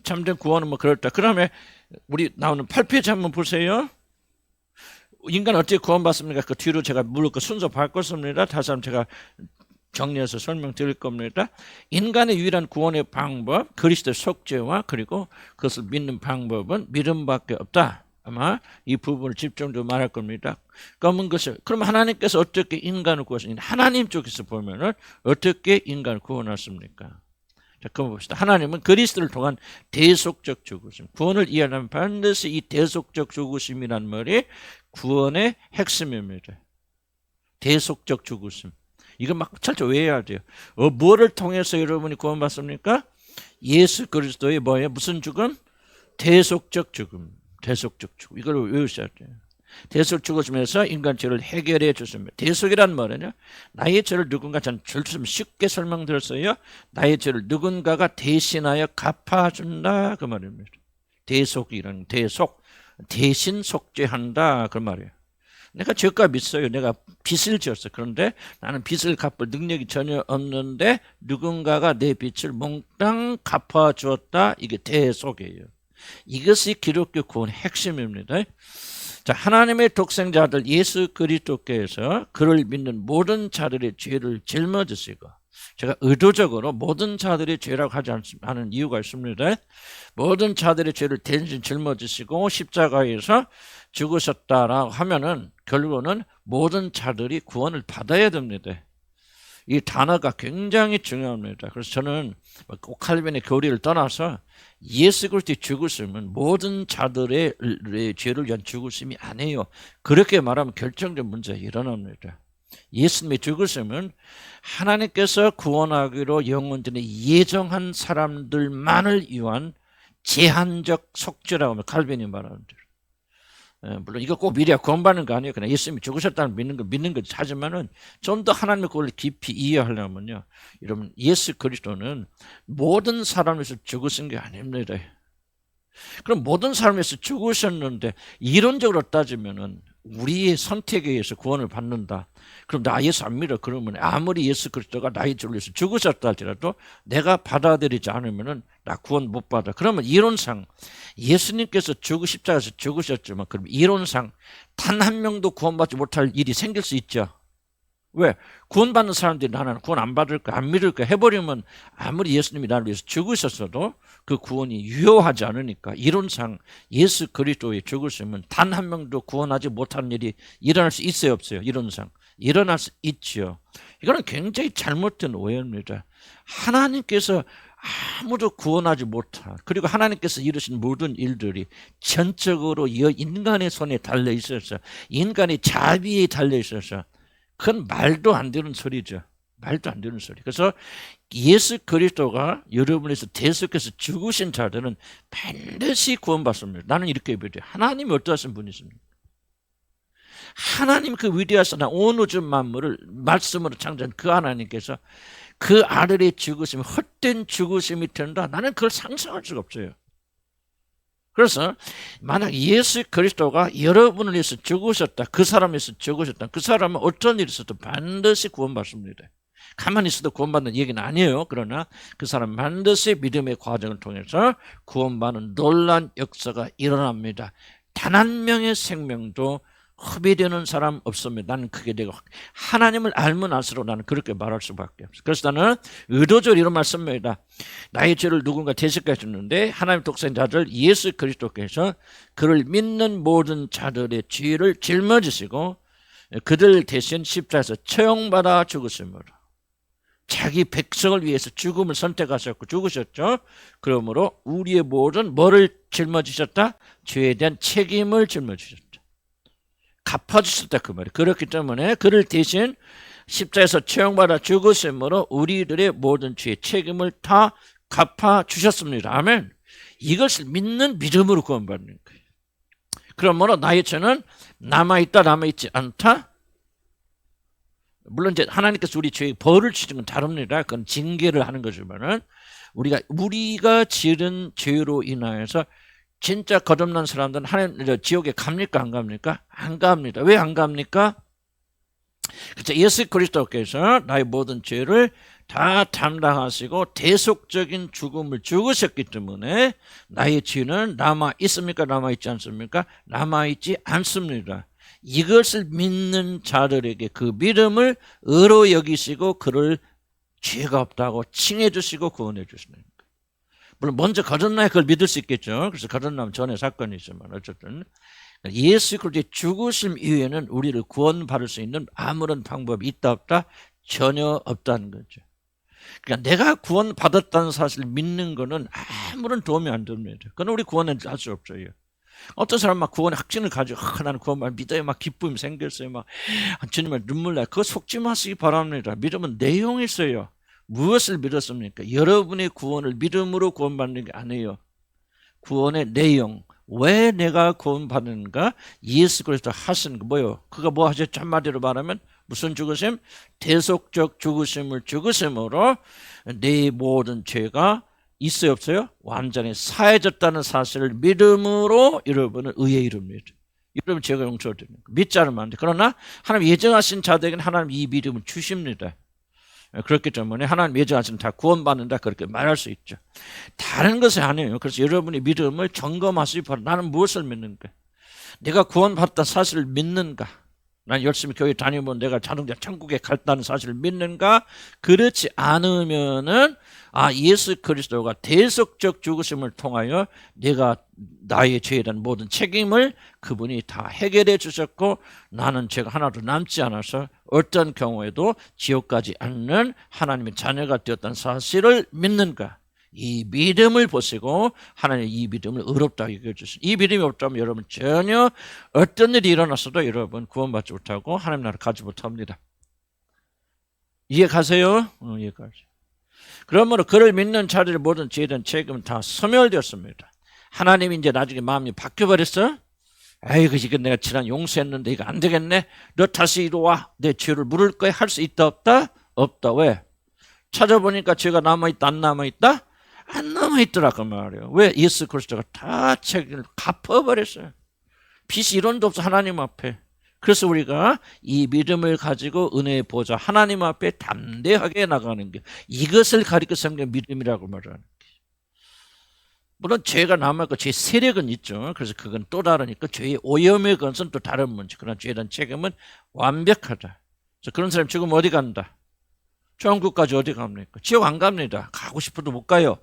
참된 구원은 뭐 그렇다. 그다음에 우리 나오는 8페이지 한번 보세요. 인간 어떻게 구원받습니까? 그 뒤로 제가 물을 그 순서 바꿨습니다. 다시 한번 제가 정리해서 설명드릴 겁니다. 인간의 유일한 구원의 방법, 그리스도의 속죄와 그리고 그것을 믿는 방법은 믿음밖에 없다. 아마 이 부분을 집중적으로 말할 겁니다. 검은 것을 그럼 하나님께서 어떻게 인간을 구하셨느냐? 하나님 쪽에서 보면은 어떻게 인간을 구원하십니까? 자, 그럼 봅시다. 하나님은 그리스도를 통한 대속적 죽으심, 구원을 이해하려면 반드시 이 대속적 죽으심이란 말이 구원의 핵심입니다. 대속적 죽으심. 이거 막 철저히 외워야 돼요. 뭐를 통해서 여러분이 구원받습니까? 예수 그리스도의 뭐예요? 무슨 죽음? 대속적 죽음. 대속적 죽음. 이걸 외우셔야 돼요. 대속 죽으심에서 인간 죄를 해결해 주십니다. 대속이란 말은요, 나의 죄를 누군가 전 쉽게 설명드렸어요. 나의 죄를 누군가가 대신하여 갚아준다 그 말입니다. 대속이란 대속, 대신 속죄한다 그 말이에요. 내가 죄값 있어요. 내가 빚을 지었어. 그런데 나는 빚을 갚을 능력이 전혀 없는데 누군가가 내 빚을 몽땅 갚아주었다. 이게 대속이에요. 이것이 기독교 구원의 핵심입니다. 자, 하나님의 독생자 아들 예수 그리스도께서 그를 믿는 모든 자들의 죄를 짊어지시고, 제가 의도적으로 모든 자들의 죄라고 하지 않는 이유가 있습니다. 모든 자들의 죄를 대신 짊어지시고 십자가에서 죽으셨다라고 하면은 결국은 모든 자들이 구원을 받아야 됩니다. 이 단어가 굉장히 중요합니다. 그래서 저는 꼭 칼빈의 교리를 떠나서 예수 그리스도의 죽으심은 모든 자들의 죄를 위한 죽으심이 아니에요. 그렇게 말하면 결정적 문제가 일어납니다. 예수님의 죽으심은 하나님께서 구원하기로 영원전에 예정한 사람들만을 위한 제한적 속죄라고 하면 칼빈이 말하는 대로. 물론 이거 꼭 미래야 구원받는 거 아니에요. 그냥 예수님이 죽으셨다는 믿는 거지. 하지만은 좀 더 하나님의 그걸 깊이 이해하려면요, 여러분 예수 그리스도는 모든 사람을 위해서 죽으신 게 아닙니다. 그럼 모든 사람을 위해서 죽으셨는데 이론적으로 따지면은 우리의 선택에 의해서 구원을 받는다. 그럼 나 예수 안 믿어. 그러면 아무리 예수 그리스도가 나의 죄를 위해서 죽으셨다 할지라도 내가 받아들이지 않으면은 나 구원 못 받아. 그러면 이론상 예수님께서 십자가에서 죽으셨지만 그럼 이론상 단 한 명도 구원받지 못할 일이 생길 수 있죠. 왜? 구원받는 사람들이 나는 구원 안 받을까 안 믿을까 해버리면 아무리 예수님이 나를 위해서 죽으셨어도 그 구원이 유효하지 않으니까 이론상 예수 그리스도의 죽으시면 단 한 명도 구원하지 못하는 일이 일어날 수 있어요 없어요? 이론상 일어날 수 있죠. 이거는 굉장히 잘못된 오해입니다. 하나님께서 아무도 구원하지 못한, 그리고 하나님께서 이루신 모든 일들이 전적으로 인간의 손에 달려 있어서, 인간의 자비에 달려 있어서 그건 말도 안 되는 소리죠. 말도 안 되는 소리. 그래서 예수 그리스도가 여러분에서 대속해서 죽으신 자들은 반드시 구원받습니다. 나는 이렇게 얘기해요. 하나님이 어떠하신 분이십니까? 하나님 그 위대하시나 온 우주 만물을 말씀으로 창조한 그 하나님께서 그 아들의 죽으심이 헛된 죽으심이 된다. 나는 그걸 상상할 수가 없어요. 그래서 만약 예수 그리스도가 여러분을 위해서 죽으셨다, 그 사람을 위해서 죽으셨다, 그 사람은 어떤 일이 있어도 반드시 구원받습니다. 가만히 있어도 구원받는 얘기는 아니에요. 그러나 그 사람 반드시 믿음의 과정을 통해서 구원받는 놀라운 역사가 일어납니다. 단 한 명의 생명도 허비되는 사람 없습니다. 나는 그게 되고 하나님을 알면 알수록 나는 그렇게 말할 수밖에 없어요. 그래서 나는 의도적으로 이런 말씀입니다. 나의 죄를 누군가 대속해 줬는데 하나님 독생자 아들 예수 그리스도께서 그를 믿는 모든 자들의 죄를 짊어지시고 그들 대신 십자가에서 처형받아 죽으심으로 자기 백성을 위해서 죽음을 선택하셨고 죽으셨죠. 그러므로 우리의 모든 뭐를 짊어지셨다? 죄에 대한 책임을 짊어지셨다. 갚아주셨다 그 말이에요. 그렇기 때문에 그를 대신 십자에서 처형받아 죽으심으로 우리들의 모든 죄의 책임을 다 갚아주셨습니다. 아멘. 이것을 믿는 믿음으로 구원받는 거예요. 그러므로 나의 죄는 남아있다 남아있지 않다. 물론 이제 하나님께서 우리 죄의 벌을 주신 건 다릅니다. 그건 징계를 하는 거지만은 우리가 지은 죄로 인하여서 진짜 거듭난 사람들은 하나님 지옥에 갑니까 안 갑니까? 안 갑니다. 왜 안 갑니까? 그렇죠. 예수 그리스도께서 나의 모든 죄를 다 담당하시고 대속적인 죽음을 죽으셨기 때문에 나의 죄는 남아 있습니까? 남아 있지 않습니까? 남아 있지 않습니다. 이것을 믿는 자들에게 그 믿음을 의로 여기시고 그를 죄가 없다고 칭해 주시고 구원해 주시는 거예요. 물론 먼저 거듭나야 그걸 믿을 수 있겠죠. 그래서 거듭나면 전에 사건이 있지만 어쨌든 예수 그리스도의 죽으심 이외에는 우리를 구원받을 수 있는 아무런 방법이 있다 없다? 전혀 없다는 거죠. 그러니까 내가 구원받았다는 사실을 믿는 거는 아무런 도움이 안 됩니다. 그건 우리 구원은 할 수 없어요. 어떤 사람 막 구원의 확신을 가지고 나는 구원만 믿어요. 막 기쁨이 생겼어요. 막 주님을 눈물 나요. 그거 속지 마시기 바랍니다. 믿음은 내용이 있어요. 무엇을 믿었습니까? 여러분의 구원을 믿음으로 구원받는 게 아니에요. 구원의 내용. 왜 내가 구원받는가? 예수 그리스도 하신 거 뭐요? 그가 뭐 하셨죠? 한마디로 말하면 무슨 죽으심? 대속적 죽으심을 죽으심으로 내 모든 죄가 있어요 없어요? 완전히 사해졌다는 사실을 믿음으로 여러분은 의에 이릅니다. 여러분 죄가 용서되는 거. 믿지 않으면 안 돼. 그러나 하나님 예정하신 자들에게는 하나님 이 믿음을 주십니다. 그렇기 때문에 하나님 예정하신 다 구원받는다 그렇게 말할 수 있죠. 다른 것이 아니에요. 그래서 여러분의 믿음을 점검하시기 바랍니다. 나는 무엇을 믿는가? 내가 구원받았다는 사실을 믿는가? 난 열심히 교회 다니면 내가 자동차 천국에 갈다는 사실을 믿는가? 그렇지 않으면은 예수 그리스도가 대속적 죽으심을 통하여 내가 나의 죄에 대한 모든 책임을 그분이 다 해결해 주셨고 나는 죄가 하나도 남지 않아서 어떤 경우에도 지옥 가지 않는 하나님의 자녀가 되었다는 사실을 믿는가? 이 믿음을 보시고 하나님 이 믿음을 의롭다고 얘기해 주시죠. 이 믿음이 없다면 여러분 전혀 어떤 일이 일어났어도 여러분 구원받지 못하고 하나님 나라를 가지 못합니다. 이해 가세요? 이해 가죠. 그러므로 그를 믿는 자들의 모든 죄에 대한 책임은 다 소멸되었습니다. 하나님이 이제 나중에 마음이 바뀌어버렸어. 아이고 이거 내가 지난 용서했는데 이거 안 되겠네. 너 다시 이리 와. 내 죄를 물을 거야. 할 수 있다 없다? 없다. 왜? 찾아보니까 죄가 남아있다 안 남아있다? 안 남아있더라 그 말이에요. 왜? 예수 그리스도가 다 책임을 갚아버렸어요. 빚이 1원도 없어 하나님 앞에. 그래서 우리가 이 믿음을 가지고 은혜의 보좌 하나님 앞에 담대하게 나가는 게 이것을 가리켜 성경 믿음이라고 말하는 거예요. 물론 죄가 남아있고 죄 세력은 있죠. 그래서 그건 또 다르니까 죄의 오염의 것은 또 다른 문제. 그러나 죄에 대한 책임은 완벽하다. 그래서 그런 사람이 지금 어디 간다? 천국까지 어디 갑니까? 지옥 안 갑니다. 가고 싶어도 못 가요.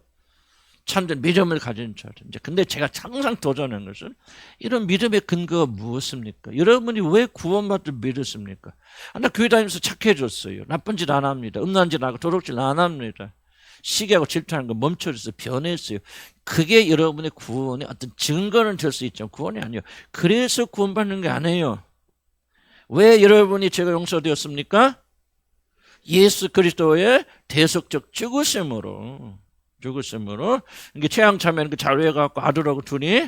참된 믿음을 가진 자들. 이제 근데 제가 항상 도전하는 것은 이런 믿음의 근거가 무엇입니까? 여러분이 왜 구원받을 믿으십니까? 나 교회 다니면서 착해졌어요. 나쁜 짓 안 합니다. 음란한 짓 안 하고 도둑질 안 합니다. 시기하고 질투하는 거 멈춰져서 변했어요. 그게 여러분의 구원의 어떤 증거는 될 수 있죠. 구원이 아니에요. 그래서 구원받는 게 아니에요. 왜 여러분이 죄가 용서되었습니까? 예수 그리스도의 대속적 죽으심으로 이게 최양차면 그 자료해갖고 아들하고 둘이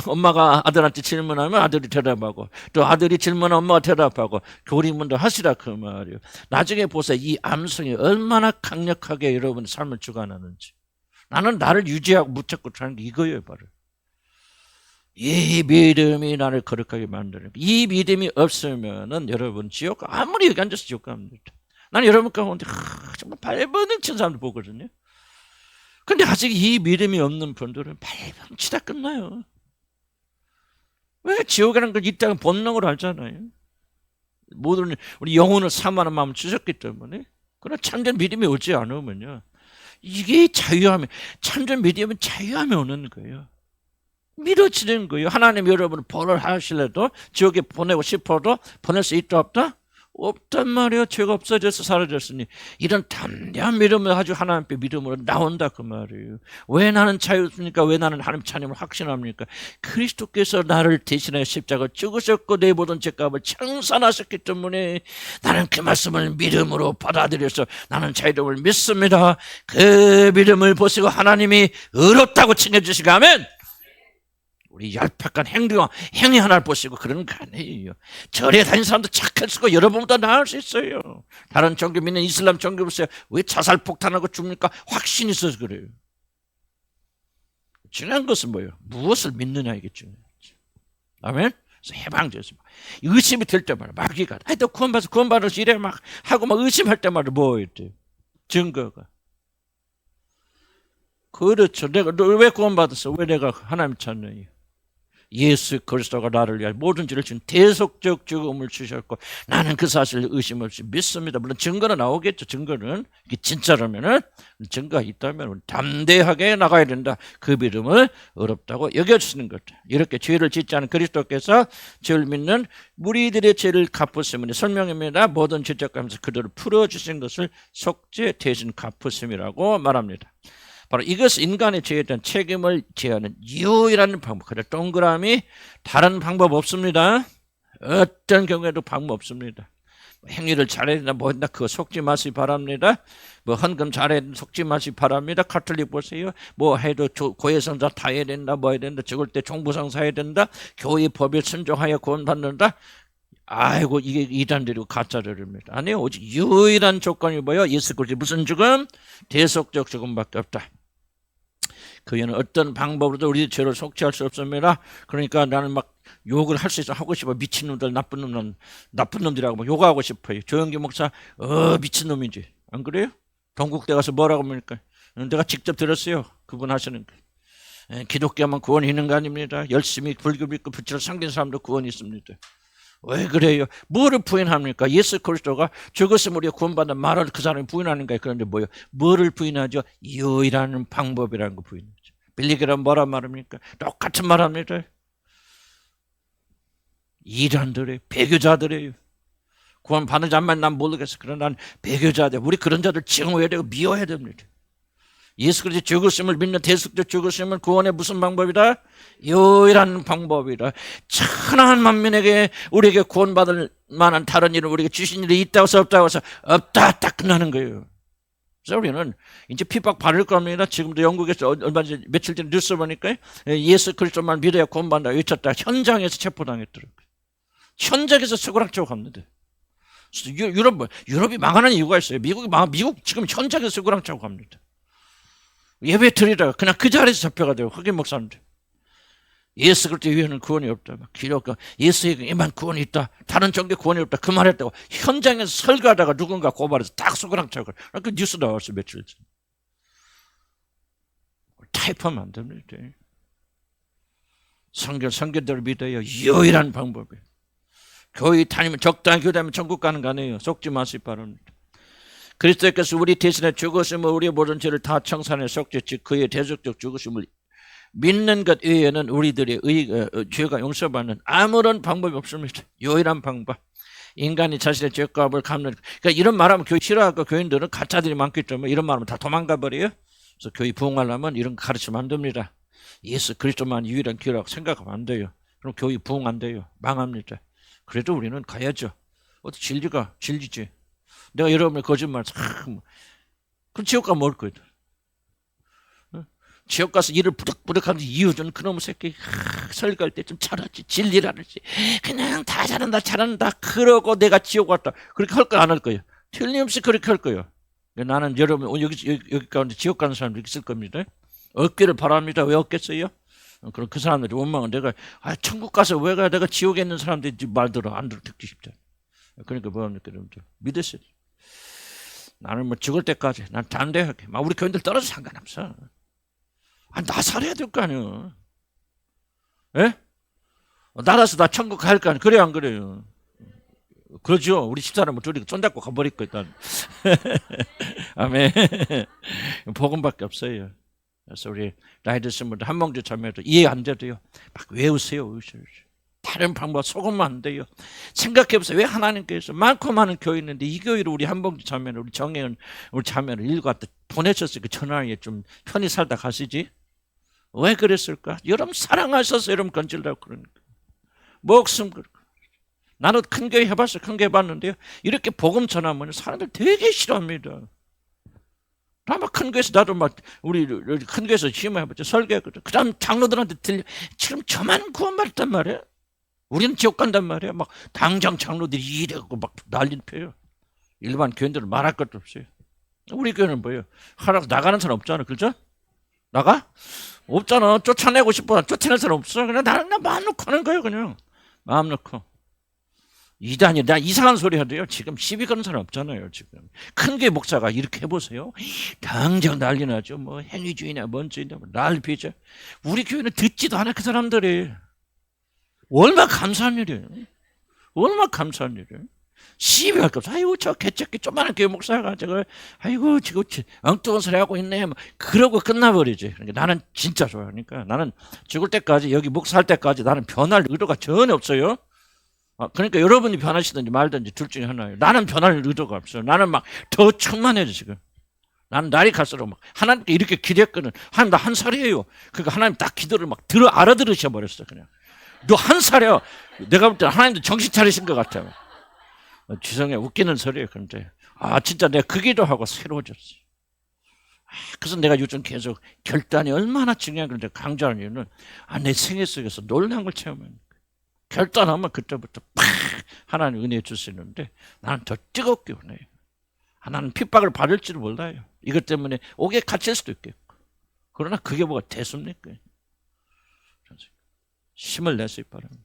엄마가 아들한테 질문하면 아들이 대답하고 또 아들이 질문하면 엄마가 대답하고 교리문도 하시라 그 말이에요. 나중에 보세요. 이 암성이 얼마나 강력하게 여러분의 삶을 주관하는지. 나는 나를 유지하고 무척고 사는 게 이거예요 바로. 이 믿음이 나를 거룩하게 만드는 거예요. 이 믿음이 없으면은 여러분 지옥 아무리 여기 앉아서 지옥 갑니다. 나는 여러분 가운데 정말 발버둥친 사람들 보거든요. 근데 아직 이 믿음이 없는 분들은 발버둥치다 끝나요. 왜? 지옥이라는 걸 이 땅은 본능으로 알잖아요. 모든 우리 영혼을 사모하는 마음을 주셨기 때문에. 그러나 참된 믿음이 오지 않으면요. 이게 자유함이 참된 믿음은 자유함이 오는 거예요. 밀어치는 거예요. 하나님 여러분을 벌을 하실래도 지옥에 보내고 싶어도 보낼 수 있다 없다? 없단 말이에요. 죄가 없어져서 사라졌으니 이런 담대한 믿음을 가지고 하나님 앞에 믿음으로 나온다 그 말이에요. 왜 나는 자유입니까? 왜 나는 하나님 찬양을 확신합니까? 그리스도께서 나를 대신하여 십자가를 죽으셨고 내 모든 죄값을 청산하셨기 때문에 나는 그 말씀을 믿음으로 받아들여서 나는 자유를 믿습니다. 그 믿음을 보시고 하나님이 의롭다고 칭해주시고 하면 우리 얄팍한 행위 하나를 보시고 그런 거 아니에요. 절에 다니는 사람도 착할 수고 여러분보다 나을 수 있어요. 다른 종교 믿는 이슬람 종교 보세요. 왜 자살 폭탄하고 죽습니까? 확신이 있어서 그래요. 중요한 것은 뭐예요? 무엇을 믿느냐 이게 중요하죠. 아멘? 해방됐습니다. 의심이 들 때마다 마귀가 너 구원받아서 이래 막 하고 막 의심할 때마다 뭐 있대요? 증거가. 그렇죠. 내가 너 왜 구원받았어? 왜 내가 하나님 찾느냐? 예수 그리스도가 나를 위하여 모든 죄를 진 대속적 죽음을 주셨고 나는 그 사실을 의심 없이 믿습니다. 물론 증거는 나오겠죠. 증거는 이게 진짜라면은 증거가 있다면 담대하게 나가야 된다. 그 믿음을 어렵다고 여겨주시는 거죠. 이렇게 죄를 짓지 않은 그리스도께서 죄를 믿는 무리들의 죄를 갚으심을 설명입니다. 모든 죄적 하면서 그들을 풀어주신 것을 속죄 대신 갚으심이라고 말합니다. 바로 이것은 인간의 죄에 대한 책임을 지하는 유일한 방법. 그래 동그라미 다른 방법 없습니다. 어떤 경우에도 방법 없습니다. 행위를 잘해야 된다 뭐 한다 그거 속지 마시기 바랍니다. 뭐 헌금 잘해야 된다 속지 마시기 바랍니다. 카톨릭 보세요. 뭐 해도 고해성사 다 해야 된다 뭐 해야 된다 죽을 때 종부상사 해야 된다. 교회 법에 순종하여 구원받는다. 아이고 이게 이단들이고 가짜들입니다. 아니요 오직 유일한 조건이 뭐예요? 예수 그리스도 무슨 죽음? 대속적 죽음밖에 없다. 그에는 어떤 방법으로도 우리 죄를 속죄할 수 없습니다. 그러니까 나는 막 욕을 할 수 있어 하고 싶어. 미친놈들 나쁜 놈들이라고 막 욕하고 싶어요. 조영기 목사 미친놈이지 안 그래요? 동국대 가서 뭐라고 합니까? 내가 직접 들었어요. 그분 하시는 거. 기독교만 구원이 있는 거 아닙니다. 열심히 불교 믿고 부처를 섬긴 사람도 구원이 있습니다. 왜 그래요? 뭐를 부인합니까? 예수 그리스도가 죽었으면 우리가 구원받는 말을 그 사람이 부인하는 거예요. 그런데 뭐예요? 뭐를 부인하죠? 유일한 방법이라는 거 부인하죠. 빌리기란 뭐란 말입니까? 똑같은 말합니다. 이단들이에요. 배교자들이에요. 구원받는 자만 난 모르겠어. 그러나 난 배교자들 우리 그런 자들 증오해야 되고 미워해야 됩니다. 예수 그리스도 죽으심을 믿는 대속적 죽으심은 구원의 무슨 방법이다? 유일한 방법이다. 천한 만민에게 우리에게 구원받을 만한 다른 일은 우리에게 주신 일이 있다고 해서 없다고 해서 없다 딱 끝나는 거예요. 그래서 우리는 이제 핍박 받을 겁니다. 지금도 영국에서 얼마 전에 며칠 전에 뉴스 보니까 예수 그리스도만 믿어야 구원받는다 외쳤다. 현장에서 체포당했더라고요. 현장에서 수구락치고 갑니다. 유럽이 망하는 이유가 있어요. 미국 지금 현장에서 수구락치고 갑니다. 예배 드리다가 그냥 그 자리에서 잡혀가 돼요. 흑인 목사님들. 예수 그리스도 위에는 구원이 없다. 기독교 예수에게만 구원이 있다. 다른 종교 구원이 없다. 그 말했다고 현장에서 설교하다가 누군가 고발해서 딱 손가락차고 그 뉴스 나왔어 며칠 전. 타협하면 안 됩니다. 성경대로 믿어요. 유일한 방법이에요. 교회 다니면 적당히 교회다니면 천국 가는 거 아니에요. 속지 마시기 바랍니다. 그리스도께서 우리 대신에 죽으심을 우리의 모든 죄를 다 청산해 속죄 즉 그의 대속적 죽으심을 믿는 것 외에는 우리들의 죄가 용서받는 아무런 방법이 없습니다. 유일한 방법. 인간이 자신의 죄값을 갚는. 그러니까 이런 말하면 교회 싫어하고 교인들은 가짜들이 많기 때문에 이런 말하면 다 도망가 버려요. 그래서 교회 부흥하려면 이런 거 가르치면 안 됩니다. 예수 그리스도만 유일한 기회라고 생각하면 안 돼요. 그럼 교회 부흥 안 돼요. 망합니다. 그래도 우리는 가야죠. 어떻게 진리지. 내가 여러분의 거짓말 그럼 지옥 가면 뭘 거예요? 지옥 가서 일을 부득부득하는 이유 준 그놈의 새끼 설교할 때 좀 잘하지 진리라는지 그냥 다 잘한다 그러고 내가 지옥 왔다 그렇게 할 거 안 할 거예요. 틀림없이 그렇게 할 거예요. 나는 여러분 여기 가운데 지옥 가는 사람들 있을 겁니다. 얻기를 바랍니다. 왜 얻겠어요? 그럼 그 사람들이 원망은 내가 천국 가서 왜 가 내가 지옥에 있는 사람들이 말 들어 안 들어 듣기 쉽다. 그러니까 뭐합니까 여러분들 믿으세요. 나는 뭐 죽을 때까지 난 담대하게 막 우리 교인들 떨어져 상관없어. 나 살아야 될 거 아니야. 예? 나라서 나 천국 갈 거 아니야. 그래 안 그래요? 그러죠. 우리 집사람은 둘이 손잡고 가버릴 거 일단. 아멘. 복음밖에 없어요. 그래서 우리 나이 드신 분들 한봉주 참여도 이해 안 돼도요. 막 외우세요. 다른 방법 속으면 안 돼요. 생각해보세요. 왜 하나님께서 많고 많은 교회 있는데 이 교회로 우리 한봉주 참여를 우리 정혜은 우리 참여를 일과때 보내셨으니까 천하에 좀 편히 살다 가시지. 왜 그랬을까? 여러분 사랑하셔서 여러분 건질라고 그러니까. 목숨 걸고. 나는 큰 교회 해봤어요. 큰 교회 해봤는데요. 이렇게 복음 전하면 사람들 되게 싫어합니다. 아마 큰 교회에서 나도 막 우리 큰 교회에서 시험 해봤죠. 설교했거든. 그 다음 장로들한테 들려. 지금 저만 구원받았단 말이야. 우리는 지옥 간단 말이야. 막 당장 장로들이 이래갖고 막 난리 펴요. 일반 교인들은 말할 것도 없어요. 우리 교회는 뭐예요? 하나 나가는 사람 없잖아. 그죠? 나가? 없잖아. 쫓아내고 싶어. 쫓아낼 사람 없어. 그냥 나는 마음 놓고 하는 거예요. 그냥. 마음 놓고. 이단이 나 이상한 소리 하대요. 지금 시비 거는 사람 없잖아요. 지금 큰 교회 목사가 이렇게 해보세요. 당장 난리 나죠. 뭐 행위주의냐 뭔주의냐 난리 피죠. 우리 교회는 듣지도 않아 그 사람들이. 얼마나 감사한 일이에요. 얼마나 감사한 일이에요. 시비할 거 없어. 아이고 저 개척기 조그마한 교회 목사가 저걸 아이고 지금 엉뚱한 소리 하고 있네. 뭐 그러고 끝나버리지. 그러니까 나는 진짜 좋아하니까 나는 죽을 때까지 여기 목사할 때까지 나는 변할 의도가 전혀 없어요. 그러니까 여러분이 변하시든지 말든지 둘 중에 하나예요. 나는 변할 의도가 없어요. 나는 막 더 충만해져 지금. 나는 날이 갈수록 막 하나님께 이렇게 기대했거든. 하나님 나 한 살이에요. 그러니까 하나님 딱 기도를 막 알아들으셔 버렸어 그냥. 너 한 살이야. 내가 볼 때 하나님도 정신 차리신 것 같아요. 지성에 웃기는 소리예요. 그런데 진짜 내가 그 기도하고 새로워졌어. 그래서 내가 요즘 계속 결단이 얼마나 중요한 걸 강조하는 이유는 내 생애 속에서 놀라운 걸 체험하는. 결단하면 그때부터 팍 하나님 은혜 주시는데 나는 더 뜨겁게 원해요. 나는 핍박을 받을지도 몰라요. 이것 때문에 옥에 갇힐 수도 있겠고. 그러나 그게 뭐가 대수입니까? 힘을 내시기 바랍니다.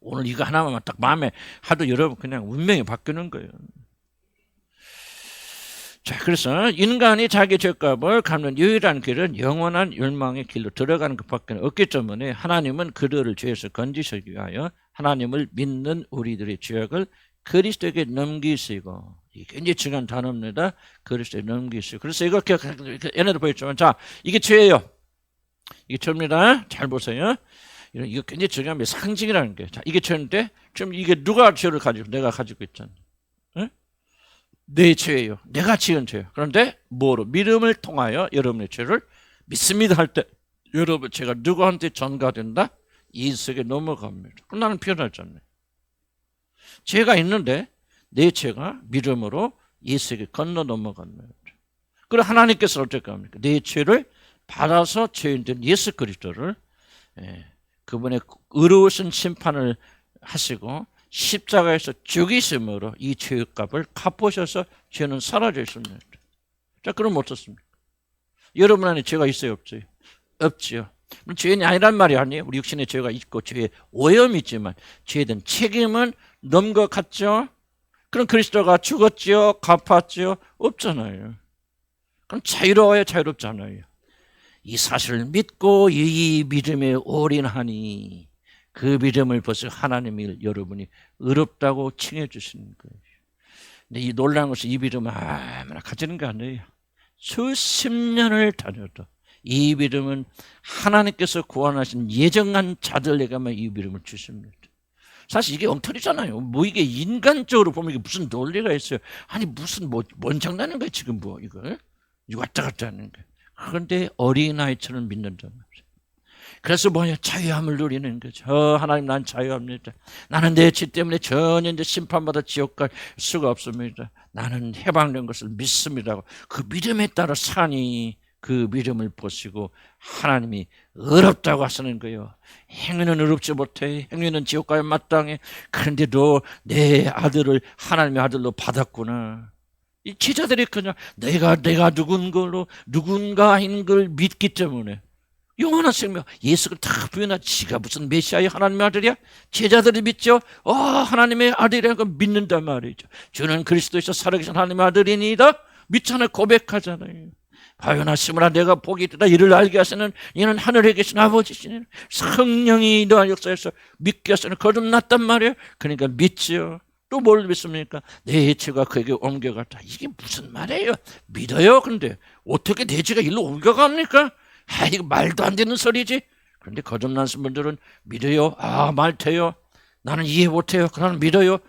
오늘 이거 하나만 딱 마음에 하도 여러분 그냥 운명이 바뀌는 거예요. 자, 그래서 인간이 자기 죄값을 갚는 유일한 길은 영원한 멸망의 길로 들어가는 것밖에 없기 때문에 하나님은 그들을 죄에서 건지시기 위하여 하나님을 믿는 우리들의 죄악을 그리스도에게 넘기시고, 이게 굉장히 중요한 단어입니다. 그리스도에 넘기시고. 그래서 이거 얘네도 보였지만, 자, 이게 죄예요. 이게 죄입니다. 잘 보세요. 이거 굉장히 중요합니다. 상징이라는 게. 자, 이게 죄인데 지금 이게 누가 죄를 가지고 내가 가지고 있잖아요. 내 죄예요. 내가 지은 죄예요. 그런데 뭐로? 믿음을 통하여 여러분의 죄를 믿습니다 할 때 여러분 죄가 누구한테 전가된다? 이석에 넘어갑니다. 그럼 나는 변하잖아요. 죄가 있는데 내 죄가 믿음으로 이석에 건너 넘어갑니다. 그럼 하나님께서 어떻게 합니까? 내 죄를 받아서 죄인된 예수 그리스도를 그분의 의로우신 심판을 하시고 십자가에서 죽이심으로 이 죄값을 갚으셔서 죄는 사라져 있습니다. 자, 그럼 어떻습니까? 여러분 안에 죄가 있어요, 없어요? 없지요. 죄인이 아니란 말이 아니에요. 우리 육신에 죄가 있고 죄에 오염이 있지만 죄에 대한 책임은 넘겨갔죠. 그럼 그리스도가 죽었지요, 갚았지요? 없잖아요. 그럼 자유로워요, 자유롭지 않아요? 이 사실을 믿고 이 믿음에 올인하니 그 믿음을 벌써 하나님이 여러분이 의롭다고 칭해 주시는 거예요. 근데 이 놀라운 것은 이 믿음은 아무나 가지는 게 아니에요. 수십 년을 다녀도 이 믿음은 하나님께서 구원하신 예정한 자들에게만 이 믿음을 주십니다. 사실 이게 엉터리잖아요. 뭐 이게 인간적으로 보면 이게 무슨 논리가 있어요. 아니 무슨 뭔 장난인 거야 지금 뭐 이거 왔다 갔다 하는 거. 그런데 어린아이처럼 믿는단 말이에요. 그래서 뭐냐? 자유함을 누리는 거죠. 하나님 난 자유합니다. 나는 내 죄 때문에 전혀 이제 심판받아 지옥 갈 수가 없습니다. 나는 해방된 것을 믿습니다. 그 믿음에 따라 사니 그 믿음을 보시고 하나님이 의롭다고 하시는 거예요. 행위는 의롭지 못해. 행위는 지옥 가야 마땅해. 그런데도 내 아들을 하나님의 아들로 받았구나. 이 제자들이 그냥 내가 누군가인 걸 믿기 때문에 영원한 생명, 예수를 다 부인하지. 지가 무슨 메시아의 하나님의 아들이야? 제자들이 믿죠. 하나님의 아들이라는 걸 믿는단 말이죠. 주는 그리스도에서 살아계신 하나님의 아들이니이다. 믿잖아요. 고백하잖아요. 바요나 시므라 내가 복이 있다. 이를 알게 하시는 이는 하늘에 계신 아버지시니 성령이 너와 역사에서 믿게 하시는 거듭났단 말이에요. 그러니까 믿지요. 또 뭘 믿습니까? 내 죄가 그에게 옮겨갔다. 이게 무슨 말이에요? 믿어요. 근데 어떻게 내 죄가 일로 옮겨갑니까? 이거 말도 안 되는 소리지. 그런데 거듭나신 분들은 믿어요. 말 돼요. 나는 이해 못해요. 그러나 믿어요.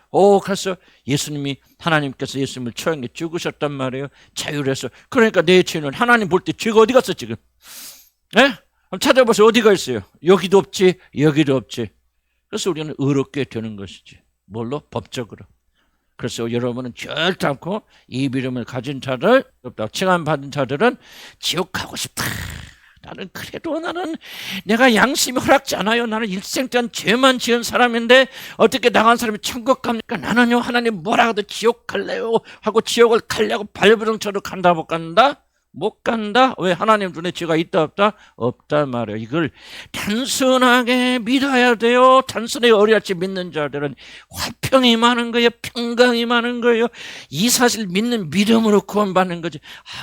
그래서 예수님이 하나님께서 예수님을 처형에 죽으셨단 말이에요. 자유해서. 그러니까 내 죄는 하나님 볼 때 죄가 어디 갔어 지금? 한번 찾아보세요. 어디가 있어요? 여기도 없지, 여기도 없지. 그래서 우리는 의롭게 되는 것이지. 뭘로? 법적으로. 그래서 여러분은 절대 않고 이 믿음을 가진 자들, 칭함받은 자들은 지옥 가고 싶다. 나는 내가 양심이 허락지 않아요. 나는 일생 동안 죄만 지은 사람인데 어떻게 나간 사람이 천국 갑니까? 나는요 하나님 뭐라 해도 지옥 갈래요 하고 지옥을 가려고 발버둥쳐도 간다 못 간다? 못 간다? 왜? 하나님 눈에 죄가 있다 없다? 없다 말이에요. 이걸 단순하게 믿어야 돼요. 단순하게 어리같이 믿는 자들은 화평이 많은 거예요. 평강이 많은 거예요. 이 사실 믿는 믿음으로 구원받는 거지.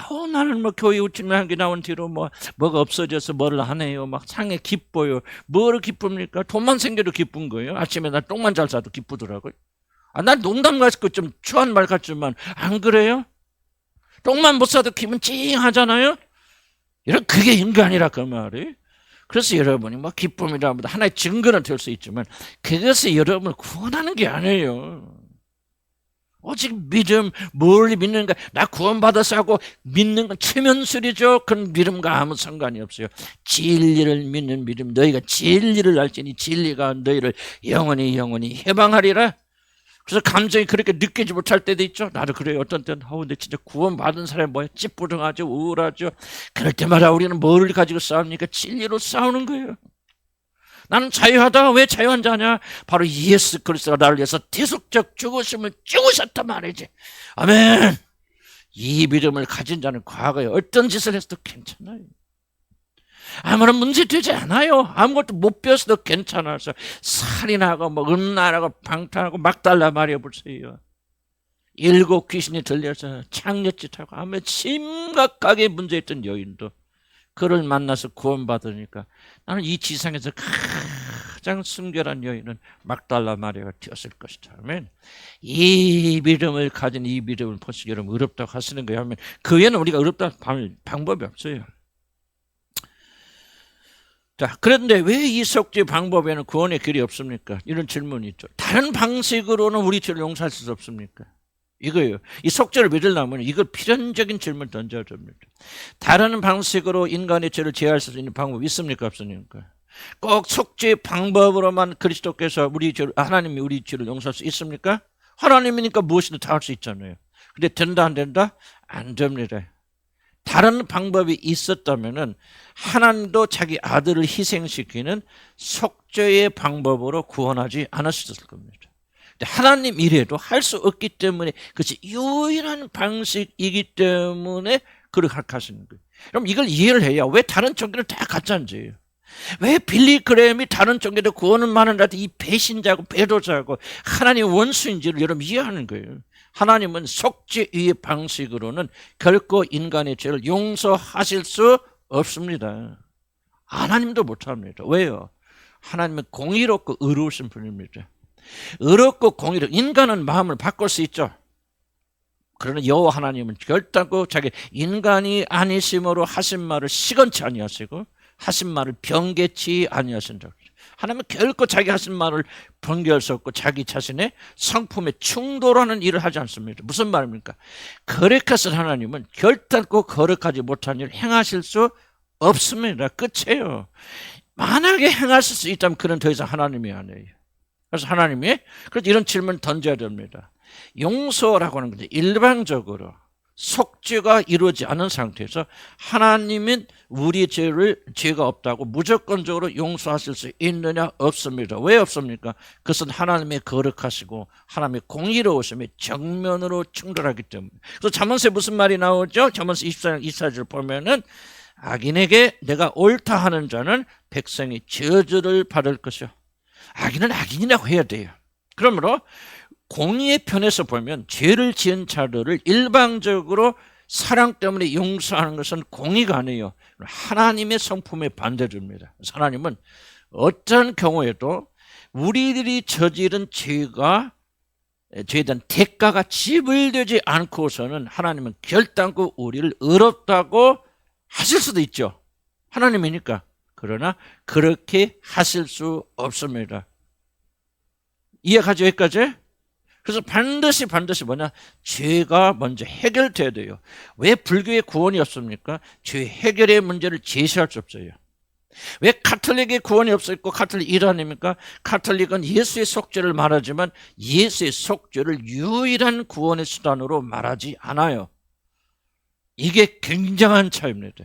아우 나는 뭐 교회 우침하게 나온 뒤로 뭐가 없어져서 뭐를 하네요. 막 상에 기뻐요. 뭐를 기쁩니까? 돈만 생겨도 기쁜 거예요. 아침에 나 똥만 잘 싸도 기쁘더라고요. 난 농담 같고 좀 추한 말 같지만 안 그래요? 똥만 못 싸도 기분 찡하잖아요. 이런 그게 인간이라 그 말이. 그래서 여러분이 뭐 기쁨이라면 하나의 증거는 될 수 있지만 그것이 여러분을 구원하는 게 아니에요. 오직 믿음, 뭘 믿는가? 나 구원받아서 하고 믿는 건 최면술이죠. 그런 믿음과 아무 상관이 없어요. 진리를 믿는 믿음, 너희가 진리를 알지니 진리가 너희를 영원히 해방하리라. 그래서 감정이 그렇게 느끼지 못할 때도 있죠. 나도 그래요. 어떤 때는 근데 진짜 구원받은 사람이 뭐야? 찌뿌둥하죠. 우울하죠. 그럴 때마다 우리는 뭘 가지고 싸웁니까? 진리로 싸우는 거예요. 나는 자유하다. 왜 자유한 자냐? 바로 예수 그리스도가 나를 위해서 대속적 죽으심을 죽으셨단 말이지. 아멘. 이 믿음을 가진 자는 과거에 어떤 짓을 했어도 괜찮아요. 아무런 문제 되지 않아요. 아무것도 못 배웠어도 괜찮아서 살인하고 음란하고 방탕하고 막 달라 말해 보세요. 7 귀신이 들려서 창녀짓하고 아무 심각하게 문제있던 여인도 그를 만나서 구원받으니까 나는 이 지상에서 가장 순결한 여인은 막달라 마리아가 되었을 것이다. 아멘. 이 믿음을 가진 이 믿음을 벌써 여러분 어렵다고 하시는 거예요. 하면 그 외에는 우리가 어렵다고 할 방법이 없어요. 자, 그런데 왜 이 속죄 방법에는 구원의 길이 없습니까? 이런 질문이 있죠. 다른 방식으로는 우리 죄를 용서할 수 없습니까? 이거예요. 이 속죄를 믿으려면 이걸 필연적인 질문을 던져야 됩니다. 다른 방식으로 인간의 죄를 제어할 수 있는 방법이 있습니까? 없습니까? 꼭 속죄 방법으로만 그리스도께서 하나님이 우리 죄를 용서할 수 있습니까? 하나님이니까 무엇이든 다 할 수 있잖아요. 근데 된다 안 된다? 안 됩니다. 다른 방법이 있었다면은 하나님도 자기 아들을 희생시키는 속죄의 방법으로 구원하지 않았을 겁니다. 근데 하나님 이래도 할 수 없기 때문에 그것이 유일한 방식이기 때문에 그렇게 하시는 거예요. 그럼 이걸 이해를 해야 왜 다른 종교를 다 가짜인지예요. 왜 빌리 그레임이 다른 종교도 구원은 많은데 이 배신자고 배도자고 하나님의 원수인지를 여러분 이해하는 거예요. 하나님은 속죄의 방식으로는 결코 인간의 죄를 용서하실 수 없습니다. 하나님도 못합니다. 왜요? 하나님은 공의롭고 의로우신 분입니다. 의롭고 공의로 인간은 마음을 바꿀 수 있죠. 그러나 여호와 하나님은 결단코 자기 인간이 아니심으로 하신 말을 시건치 아니하시고 하신 말을 변개치 아니하신다. 하나님은 결코 자기 하신 말을 변개할 수 없고 자기 자신의 성품에 충돌하는 일을 하지 않습니다. 무슨 말입니까? 거룩하신 하나님은 결단코 거룩하지 못한 일을 행하실 수 없습니다. 끝이에요. 만약에 행하실 수 있다면 그는 더 이상 하나님이 아니에요. 그래서 하나님이 그래서 이런 질문을 던져야 됩니다. 용서라고 하는 건데 일반적으로 속죄가 이루어지지 않은 상태에서 하나님은 우리 죄가 없다고 무조건적으로 용서하실 수 있느냐? 없습니다. 왜 없습니까? 그것은 하나님의 거룩하시고 하나님의 공의로우심에 정면으로 충돌하기 때문에. 그래서 잠언서에 무슨 말이 나오죠? 잠언서 24장 24절 보면은 악인에게 내가 옳다 하는 자는 백성이 저주를 받을 것이요. 악인은 악인이라고 해야 돼요. 그러므로 공의의 편에서 보면 죄를 지은 자들을 일방적으로 사랑 때문에 용서하는 것은 공의가 아니에요. 하나님의 성품에 반대됩니다. 하나님은 어떤 경우에도 우리들이 저지른 죄에 대한 대가가 지불되지 않고서는 하나님은 결단코 우리를 의롭다고 하실 수도 있죠. 하나님이니까. 그러나 그렇게 하실 수 없습니다. 이해가죠? 여기까지? 그래서 반드시 뭐냐? 죄가 먼저 해결돼야 돼요. 왜 불교의 구원이 없습니까? 죄 해결의 문제를 제시할 수 없어요. 왜 카톨릭의 구원이 없었고 카톨릭 일환입니까? 카톨릭은 예수의 속죄를 말하지만 예수의 속죄를 유일한 구원의 수단으로 말하지 않아요. 이게 굉장한 차이입니다.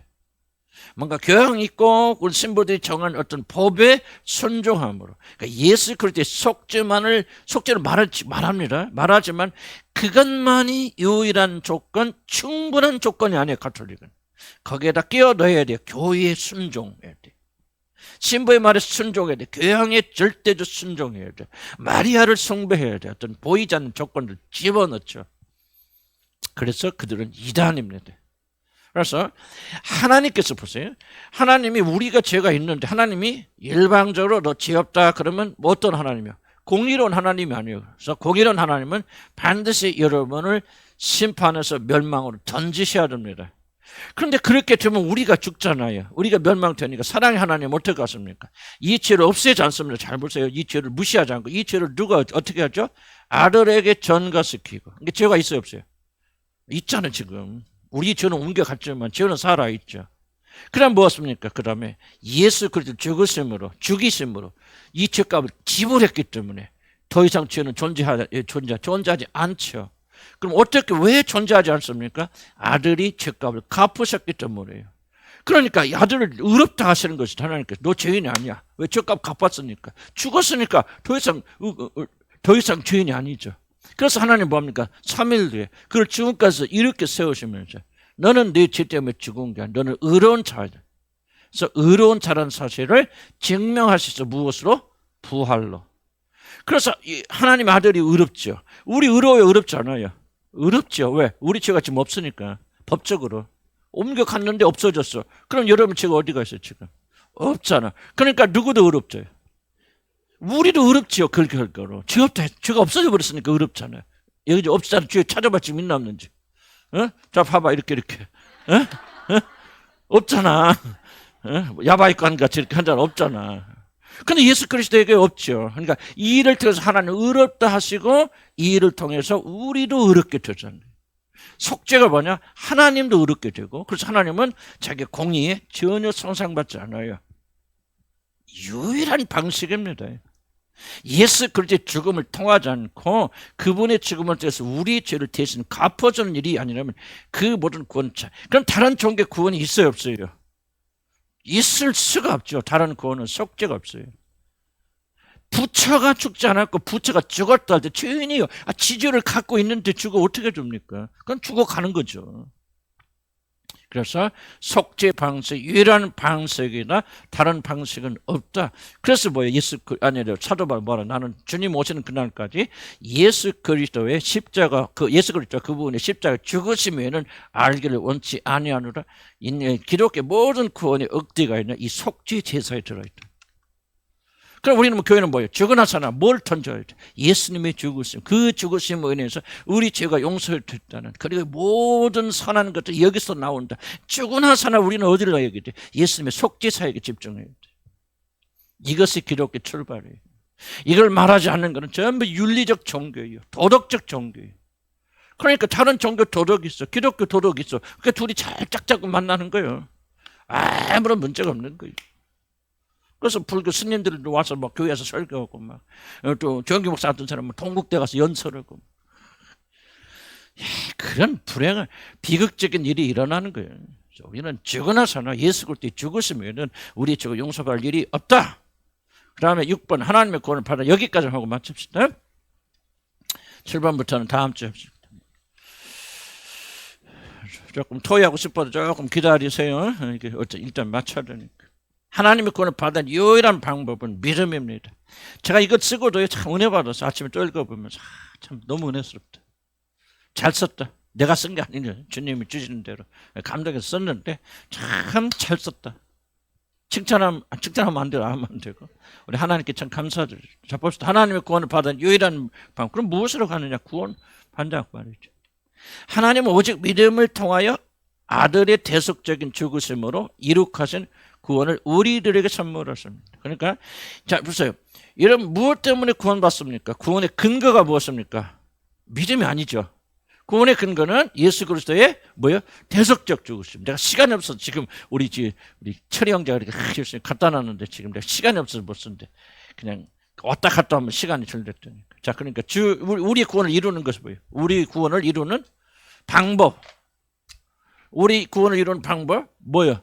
뭔가 교양 있고 우리 신부들이 정한 어떤 법에 순종함으로 그러니까 예수 그리스도의 속죄를 말합니다. 말하지만 그것만이 유일한 조건, 충분한 조건이 아니에요. 가톨릭은 거기에다 끼워 넣어야 돼요. 교회에 순종해야 돼. 신부의 말에 순종해야 돼. 교양에 절대적 순종해야 돼. 마리아를 숭배해야 돼. 어떤 보이지 않는 조건을 집어넣죠. 그래서 그들은 이단입니다. 그래서 하나님께서 보세요. 하나님이 우리가 죄가 있는데 하나님이 일방적으로 너 죄 없다 그러면 뭐 어떤 하나님이요? 공의로운 하나님이 아니에요. 그래서 공의로운 하나님은 반드시 여러분을 심판해서 멸망으로 던지셔야 됩니다. 그런데 그렇게 되면 우리가 죽잖아요. 우리가 멸망되니까 사랑의 하나님 어떻게 하십니까? 이 죄를 없애지 않습니다. 잘 보세요. 이 죄를 무시하지 않고 이 죄를 누가 어떻게 하죠? 아들에게 전가시키고. 이게 죄가 있어요 없어요? 있잖아요 지금. 우리 죄는 옮겨갔지만 죄는 살아있죠. 그럼 무엇입니까? 그 다음에 예수 그리스도 죽이심으로 이 죄값을 지불했기 때문에 더 이상 죄는 존재하지 않죠. 그럼 어떻게 왜 존재하지 않습니까? 아들이 죄값을 갚으셨기 때문에요. 그러니까 아들을 의롭다 하시는 것이 하나님께서 너 죄인이 아니야. 왜 죄값 갚았으니까. 죽었으니까 더 이상 죄인이 아니죠. 그래서 하나님 뭡니까? 3일 뒤에 그를 죽음까지 이렇게 세우시면서 너는 네 죄 때문에 죽은 게 아니라 너는 의로운 자다. 그래서 의로운 자라는 사실을 증명하시죠. 무엇으로? 부활로. 그래서 하나님 아들이 의롭죠. 우리 의로워요? 의롭지 않아요? 의롭죠. 왜? 우리 죄가 지금 없으니까. 법적으로. 옮겨갔는데 없어졌어. 그럼 여러분 죄가 어디가 있어요 지금? 없잖아. 그러니까 누구도 의롭죠. 우리도 의롭지요. 그 결과로. 죄가 없어져 버렸으니까 의롭잖아요. 여기 없잖아. 죄 찾아봐 지금 있나 없는지. 어? 자 봐봐 이렇게. 어? 어? 없잖아. 어? 야바이관 같이 이렇게 한 자는 없잖아. 근데 예수 그리스도에게 없죠. 그러니까 이 일을 통해서 하나님 의롭다 하시고 이 일을 통해서 우리도 의롭게 되잖아요. 속죄가 뭐냐? 하나님도 의롭게 되고 그래서 하나님은 자기 공의에 전혀 손상받지 않아요. 유일한 방식입니다. 예수 그리스도의 죽음을 통하지 않고 그분의 죽음을 통해서 우리의 죄를 대신 갚아주는 일이 아니라면 그 모든 구원 그럼 다른 종교 구원이 있어요 없어요? 있을 수가 없죠. 다른 구원은 속죄가 없어요. 부처가 죽지 않았고 부처가 죽었다 할 때 죄인이요. 지죄를 갖고 있는데 죽어 어떻게 줍니까? 그건 죽어가는 거죠. 그래서 속죄 방식, 유일한 방식이나 다른 방식은 없다. 그래서 뭐예요? 사도 바울 뭐라? 나는 주님 오시는 그날까지 예수 그리스도의 십자가, 예수 그리스도 그분의 십자가 죽으심 외에는 알기를 원치 아니하노라. 기독교 모든 구원의 억대가 있는 이 속죄 제사에 들어있다. 그럼 우리는 교회는 뭐예요? 죽어나서나 뭘 던져야 돼? 예수님의 죽으심, 그 죽으심으로 인해서 우리 죄가 용서됐다는 그리고 모든 선한 것들이 여기서 나온다. 죽어나서나 우리는 어디를 가야 돼? 예수님의 속죄사에게 집중해야 돼. 이것이 기독교 출발이에요. 이걸 말하지 않는 것은 전부 윤리적 종교예요. 도덕적 종교예요. 그러니까 다른 종교 도덕이 있어. 기독교 도덕이 있어. 그러니까 둘이 잘 짝짝고 만나는 거예요. 아무런 문제가 없는 거예요. 그래서 불교 스님들도 와서 막 교회에서 설교하고 막 또 정기 목사 같은 사람은 동국대 가서 연설하고 그런 불행한 비극적인 일이 일어나는 거예요. 우리는 죽어나서나 예수 그리스도의 죽으시면은 우리 죄가 용서받을 일이 없다. 그 다음에 6번 하나님의 구원을 받아 여기까지 하고 마칩시다. 7번부터는 다음 주에 합시다. 조금 토의하고 싶어도 조금 기다리세요. 이게 일단 맞춰야 되니까. 하나님의 구원을 받은 유일한 방법은 믿음입니다. 제가 이거 쓰고도 참 은혜 받아서 아침에 또 읽어보면서 참 너무 은혜스럽다. 잘 썼다. 내가 쓴 게 아니냐. 주님이 주시는 대로 감동해서 썼는데 참 잘 썼다. 칭찬하면 안 되고 하면 안 되고 우리 하나님께 참 감사드리죠. 자 봅시다. 하나님의 구원을 받은 유일한 방법. 그럼 무엇으로 가느냐? 구원 받는다고 말이죠. 하나님은 오직 믿음을 통하여 아들의 대속적인 죽으심으로 이룩하신 구원을 우리들에게 선물하십니다. 그러니까 자 보세요. 여러분 무엇 때문에 구원받습니까? 구원의 근거가 무엇입니까? 믿음이 아니죠. 구원의 근거는 예수 그리스도의 뭐예요? 대속적 죽으심. 내가 시간이 없어서 지금 우리 철이 형제가 이렇게 열심히 갖다 놨는데 지금 내가 시간이 없어서 못 쓰는데 그냥 왔다 갔다 하면 시간이 절됐다니까. 자 그러니까 우리 구원을 이루는 것이 뭐예요? 우리 구원을 이루는 방법. 우리 구원을 이루는 방법 뭐예요?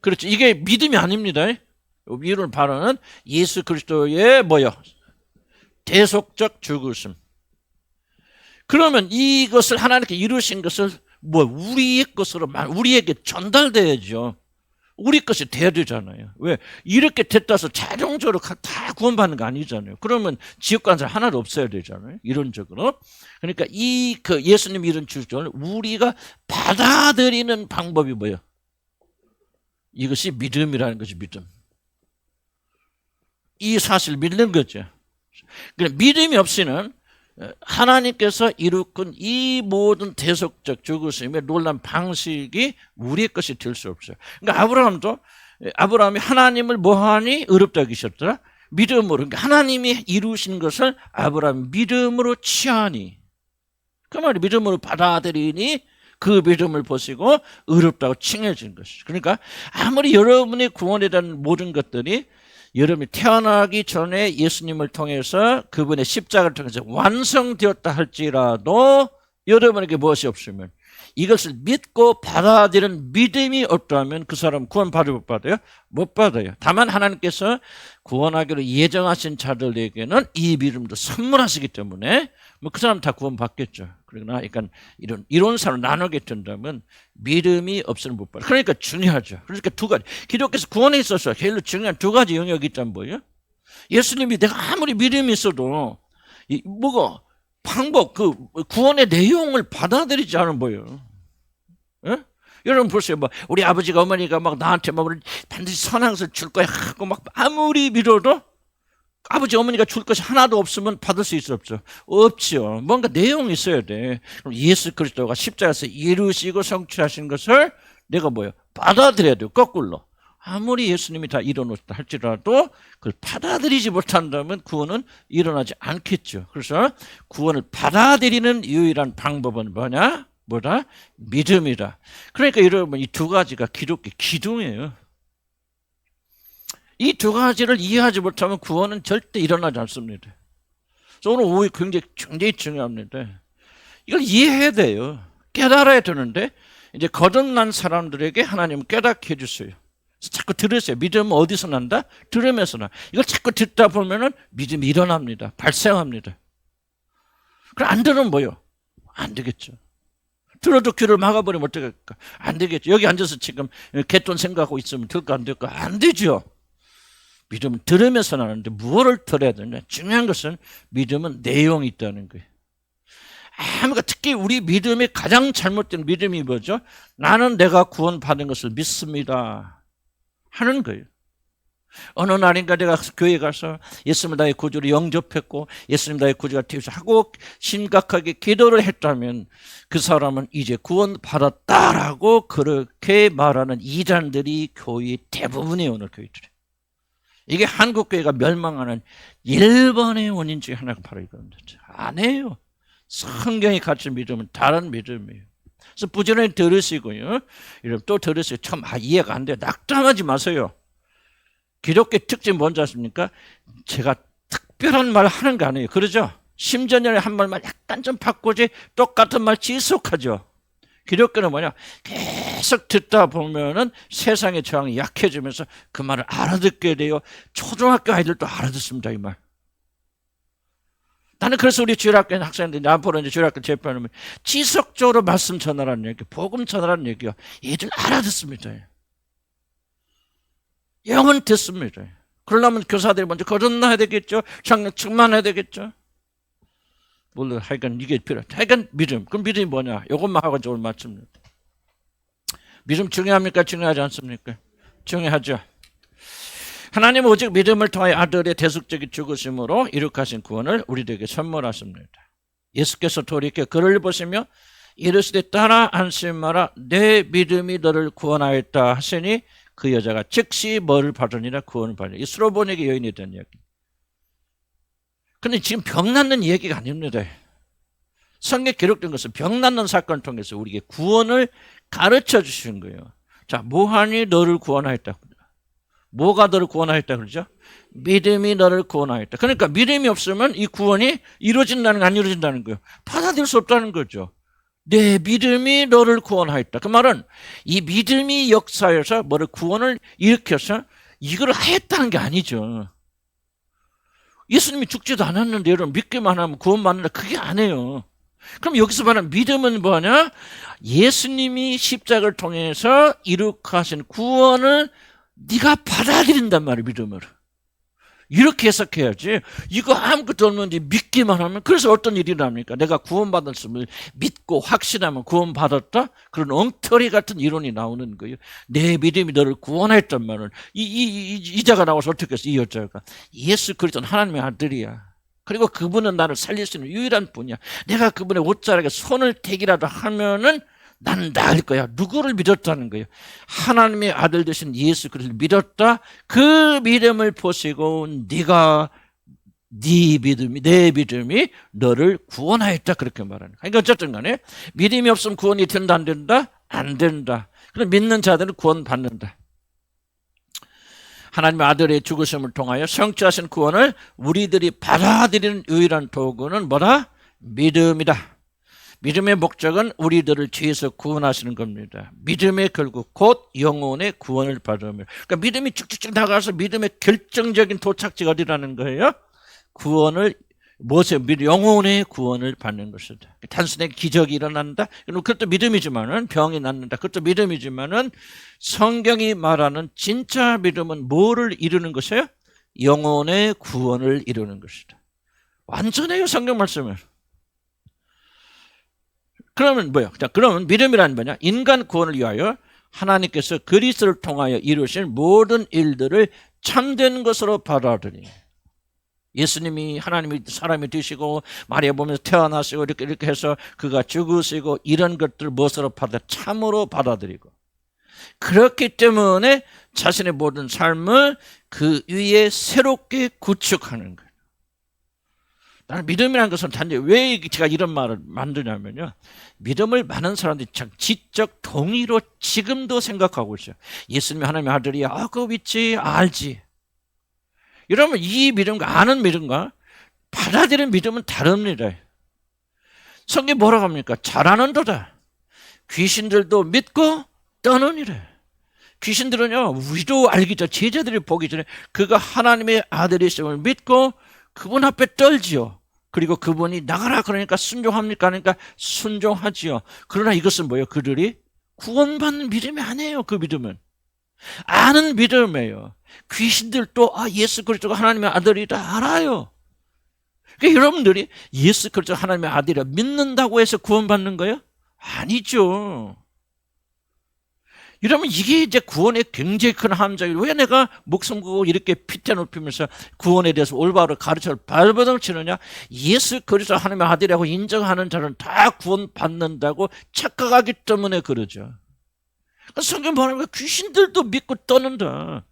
그렇죠. 이게 믿음이 아닙니다. 이루는 바로는 예수 그리스도의 뭐예요? 대속적 죽으심. 그러면 이것을 하나님께 이루신 것을 뭐 우리의 것으로 우리에게 전달돼야죠. 우리 것이 돼야 되잖아요. 왜? 이렇게 됐다 해서 자동적으로 다 구원받는 거 아니잖아요. 그러면 지옥 가는 사람 하나도 없어야 되잖아요. 이론적으로. 그러니까 예수님 이런 주장을 우리가 받아들이는 방법이 뭐예요? 이것이 믿음이라는 것이 믿음. 이 사실을 믿는 거죠. 그러니까 믿음이 없이는 하나님께서 이루건 이 모든 대속적 죽으심의 놀란 방식이 우리의 것이 될 수 없어요. 그러니까 아브라함이 하나님을 뭐하니 어렵다 하셨더라? 믿음으로. 그러니까 하나님이 이루신 것을 아브라함이 믿음으로 취하니, 그 말이 믿음으로 받아들이니 그 믿음을 보시고 어렵다고 칭해진 것이죠. 그러니까 아무리 여러분의 구원에 대한 모든 것들이 여러분이 태어나기 전에 예수님을 통해서 그분의 십자가를 통해서 완성되었다 할지라도 여러분에게 무엇이 없으면, 이것을 믿고 받아들이는 믿음이 없다면 그 사람 구원 받을 못 받아요? 못 받아요. 다만 하나님께서 구원하기로 예정하신 자들에게는 이 믿음도 선물하시기 때문에 뭐 그 사람 다 구원 받겠죠. 그러나 그러니까 이런 이론상으로 나누게 된다면 믿음이 없으면 못 받아요. 그러니까 중요하죠. 그러니까 두 가지. 기독교에서 구원에 있어서 제일 중요한 두 가지 영역이 있다면 뭐예요? 예수님이 내가 아무리 믿음이 있어도 방법, 그 구원의 내용을 받아들이지 않은 거예요. 예? 여러분 보세요. 우리 아버지가 어머니가 나한테 반드시 선한 것을 줄 거야 하고 아무리 믿어도 아버지 어머니가 줄 것이 하나도 없으면 받을 수 있어 없죠? 없죠. 뭔가 내용이 있어야 돼. 그럼 예수 그리스도가 십자가에서 이루시고 성취하신 것을 내가 받아들여야 돼요. 거꾸로. 아무리 예수님이 다 이뤄놓았다 할지라도 그걸 받아들이지 못한다면 구원은 일어나지 않겠죠. 그래서 구원을 받아들이는 유일한 방법은 뭐냐? 믿음이다. 그러니까 여러분 이 두 가지가 기독교 기둥이에요. 이 두 가지를 이해하지 못하면 구원은 절대 일어나지 않습니다. 그래서 오늘 오후 굉장히 중요합니다. 이걸 이해해야 돼요. 깨달아야 되는데 이제 거듭난 사람들에게 하나님은 깨닫게 해주세요. 자꾸 들으세요. 믿음은 어디서 난다? 들으면서 나. 이걸 자꾸 듣다 보면은 믿음이 일어납니다. 발생합니다. 그럼 안 들으면 뭐요? 안 되겠죠. 들어도 귀를 막아버리면 어떡할까? 안 되겠죠. 여기 앉아서 지금 갯돈 생각하고 있으면 될까 안 될까? 안 되죠. 믿음은 들으면서 나는데 무엇을 들어야 되냐? 중요한 것은 믿음은 내용이 있다는 거예요. 특히 우리 믿음의 가장 잘못된 믿음이 뭐죠? 나는 내가 구원받은 것을 믿습니다 하는 거예요. 어느 날인가 내가 교회에 가서 예수님 나의 구주로 영접했고 예수님 나의 구주가 되시고 심각하게 기도를 했다면 그 사람은 이제 구원받았다라고 그렇게 말하는 이단들이 교회 대부분이에요. 오늘 교회들이. 이게 한국 교회가 멸망하는 1번의 원인 중에 하나가 바로 이겁니다. 아니에요. 성경이 가르친 믿음은 다른 믿음이에요. 그래서 부지런히 들으시고요. 여러분 또 들으세요. 참 이해가 안 돼요. 낙담하지 마세요. 기독교 특징 뭔지 아십니까? 제가 특별한 말 하는 거 아니에요. 그러죠? 심전년에 한 말만 약간 좀 바꾸지 똑같은 말 지속하죠. 기독교는 뭐냐? 계속 듣다 보면은 세상의 저항이 약해지면서 그 말을 알아듣게 돼요. 초등학교 아이들도 알아듣습니다. 이 말. 나는 그래서 우리 주일학교 학생들 앞으로 이제 주일학교 재판하면 지속적으로 말씀 전하라는 얘기, 복음 전하라는 얘기요. 얘들 알아듣습니다. 영은 듣습니다. 그러려면 교사들이 먼저 거듭나야 되겠죠. 장로 충만해야 되겠죠. 물론 하여간 이게 필요해. 하여간 믿음. 그럼 믿음이 뭐냐? 이것만 하고 오늘 마칩니다. 믿음 중요합니까? 중요하지 않습니까? 중요하죠. 하나님은 오직 믿음을 통하여 아들의 대속적인 죽으심으로 이룩하신 구원을 우리들에게 선물하십니다. 예수께서 돌이켜 그를 보시며 이르시되 따라 안심하라 내 믿음이 너를 구원하였다 하시니 그 여자가 즉시 뭐를 받으니라 구원을 받으니라. 이 수로보니게 여인에 대한 이야기. 근데 지금 병 낫는 얘기가 아닙니다. 성경에 기록된 것은 병 낫는 사건을 통해서 우리에게 구원을 가르쳐 주시는 거예요. 자, 뭐하니 너를 구원하였다. 뭐가 너를 구원하였다 그러죠? 믿음이 너를 구원하였다. 그러니까 믿음이 없으면 이 구원이 이루어진다는 거 안 이루어진다는 거예요. 받아들일 수 없다는 거죠. 내 믿음이 너를 구원하였다. 그 말은 이 믿음이 역사에서 뭐를 구원을 일으켜서 이걸 하였다는 게 아니죠. 예수님이 죽지도 않았는데 여러분 믿기만 하면 구원받는다. 그게 아니에요. 그럼 여기서 말하는 믿음은 뭐냐? 예수님이 십자가를 통해서 이룩하신 구원을 네가 받아들인단 말이에요. 믿음으로. 이렇게 해석해야지. 이거 아무것도 없는데 믿기만 하면, 그래서 어떤 일이 납니까? 내가 구원받았음을 믿고 확신하면 구원받았다? 그런 엉터리 같은 이론이 나오는 거예요. 내 믿음이 너를 구원했단 말은 이자가 나와서 어떻게 했어? 이 여자가 예수 그리스도는 하나님의 아들이야. 그리고 그분은 나를 살릴 수 있는 유일한 분이야. 내가 그분의 옷자락에 손을 대기라도 하면은 난 나을 거야. 누구를 믿었다는 거예요? 하나님의 아들 되신 예수 그리스도를 믿었다. 그 믿음을 보시고 네가 네 믿음이, 내 믿음이 너를 구원하였다, 그렇게 말하는 거예요. 그러니까 어쨌든 간에 믿음이 없으면 구원이 된다 안 된다? 안 된다. 그럼 믿는 자들은 구원받는다. 하나님의 아들의 죽으심을 통하여 성취하신 구원을 우리들이 받아들이는 유일한 도구는 뭐다? 믿음이다. 믿음의 목적은 우리들을 죄에서 구원하시는 겁니다. 믿음의 결국 곧 영혼의 구원을 받으며, 그러니까 믿음이 쭉쭉쭉 나가서 믿음의 결정적인 도착지가 어디라는 거예요? 구원을, 무엇에? 영혼의 구원을 받는 것이다. 단순히 기적이 일어난다? 그것도 믿음이지만은, 병이 낫는다? 그것도 믿음이지만은, 성경이 말하는 진짜 믿음은 뭐를 이루는 것이에요? 영혼의 구원을 이루는 것이다. 완전해요, 성경 말씀을. 그러면 뭐야? 그러면 믿음이란 뭐냐? 인간 구원을 위하여 하나님께서 그리스도를 통하여 이루신 모든 일들을 참된 것으로 받아들이. 예수님이 하나님이 사람이 되시고 마리아 보면서 태어나시고 이렇게 해서 그가 죽으시고 이런 것들을 무엇으로 참으로 받아들이고, 그렇기 때문에 자신의 모든 삶을 그 위에 새롭게 구축하는 거예요. 나는 믿음이라는 것은 단지 왜 제가 이런 말을 만드냐면요, 믿음을 많은 사람들이 참 지적 동의로 지금도 생각하고 있어요. 예수님이 하나님의 아들이야. 그거 믿지, 알지. 이러면 이 믿음과 아는 믿음과 받아들이는 믿음은 다릅니다. 성경이 뭐라고 합니까? 잘하는도다. 귀신들도 믿고 떠느니라. 귀신들은요, 우리도 알기 전, 제자들이 보기 전에 그가 하나님의 아들이심을 믿고 그분 앞에 떨지요. 그리고 그분이 나가라 그러니까 순종합니까? 그러니까 순종하지요. 그러나 이것은 뭐예요? 그들이 구원받는 믿음이 아니에요. 그 믿음은 아는 믿음이에요. 귀신들도 예수 그리스도가 하나님의 아들이다 알아요. 그러니까 여러분들이 예수 그리스도 하나님의 아들이라 믿는다고 해서 구원받는 거예요? 아니죠. 이러면 이게 이제 구원의 굉장히 큰 함정이에요. 왜 내가 목숨 걸고 이렇게 피태 높이면서 구원에 대해서 올바로 가르쳐 발버둥 치느냐? 예수 그리스도 하나님의 아들이라고 인정하는 자는 다 구원받는다고 착각하기 때문에 그러죠. 성경 말하는 귀신들도 믿고 떠는다.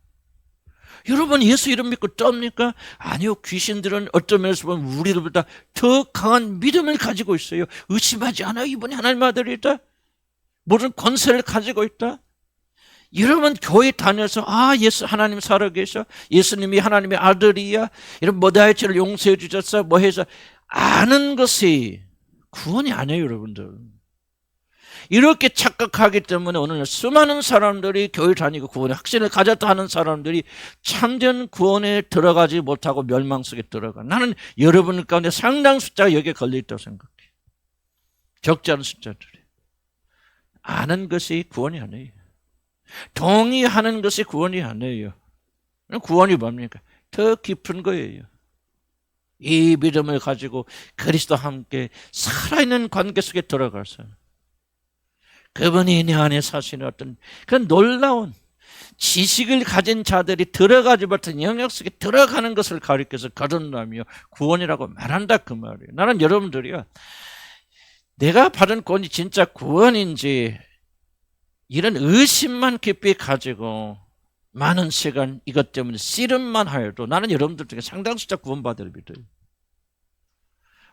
여러분 예수 이름 믿고 떱니까? 아니요. 귀신들은 어떤 면에서 보면 우리들보다 더 강한 믿음을 가지고 있어요. 의심하지 않아요. 이분이 하나님의 아들이다. 모든 권세를 가지고 있다. 여러분 교회 다녀서 예수 하나님 살아계셔, 예수님이 하나님의 아들이야, 이런 나의 죄를 용서해 주셨어, 뭐 해서 아는 것이 구원이 아니에요. 여러분들 이렇게 착각하기 때문에 오늘 수많은 사람들이 교회 다니고 구원의 확신을 가졌다 하는 사람들이 참된 구원에 들어가지 못하고 멸망 속에 들어가. 나는 여러분 가운데 상당 숫자가 여기에 걸려있다고 생각해. 적지 않은 숫자들이. 아는 것이 구원이 아니에요. 동의하는 것이 구원이 아니에요. 구원이 뭡니까? 더 깊은 거예요. 이 믿음을 가지고 그리스도와 함께 살아있는 관계 속에 들어가서 그분이 내 안에 사시는 어떤 그런 놀라운 지식을 가진 자들이 들어가지 못한 영역 속에 들어가는 것을 가리켜서 거듭나며 구원이라고 말한다, 그 말이에요. 나는 여러분들이요, 내가 받은 구원이 진짜 구원인지 이런 의심만 깊이 가지고 많은 시간 이것 때문에 씨름만 하여도 나는 여러분들 중에 상당수자 구원받을 믿어요.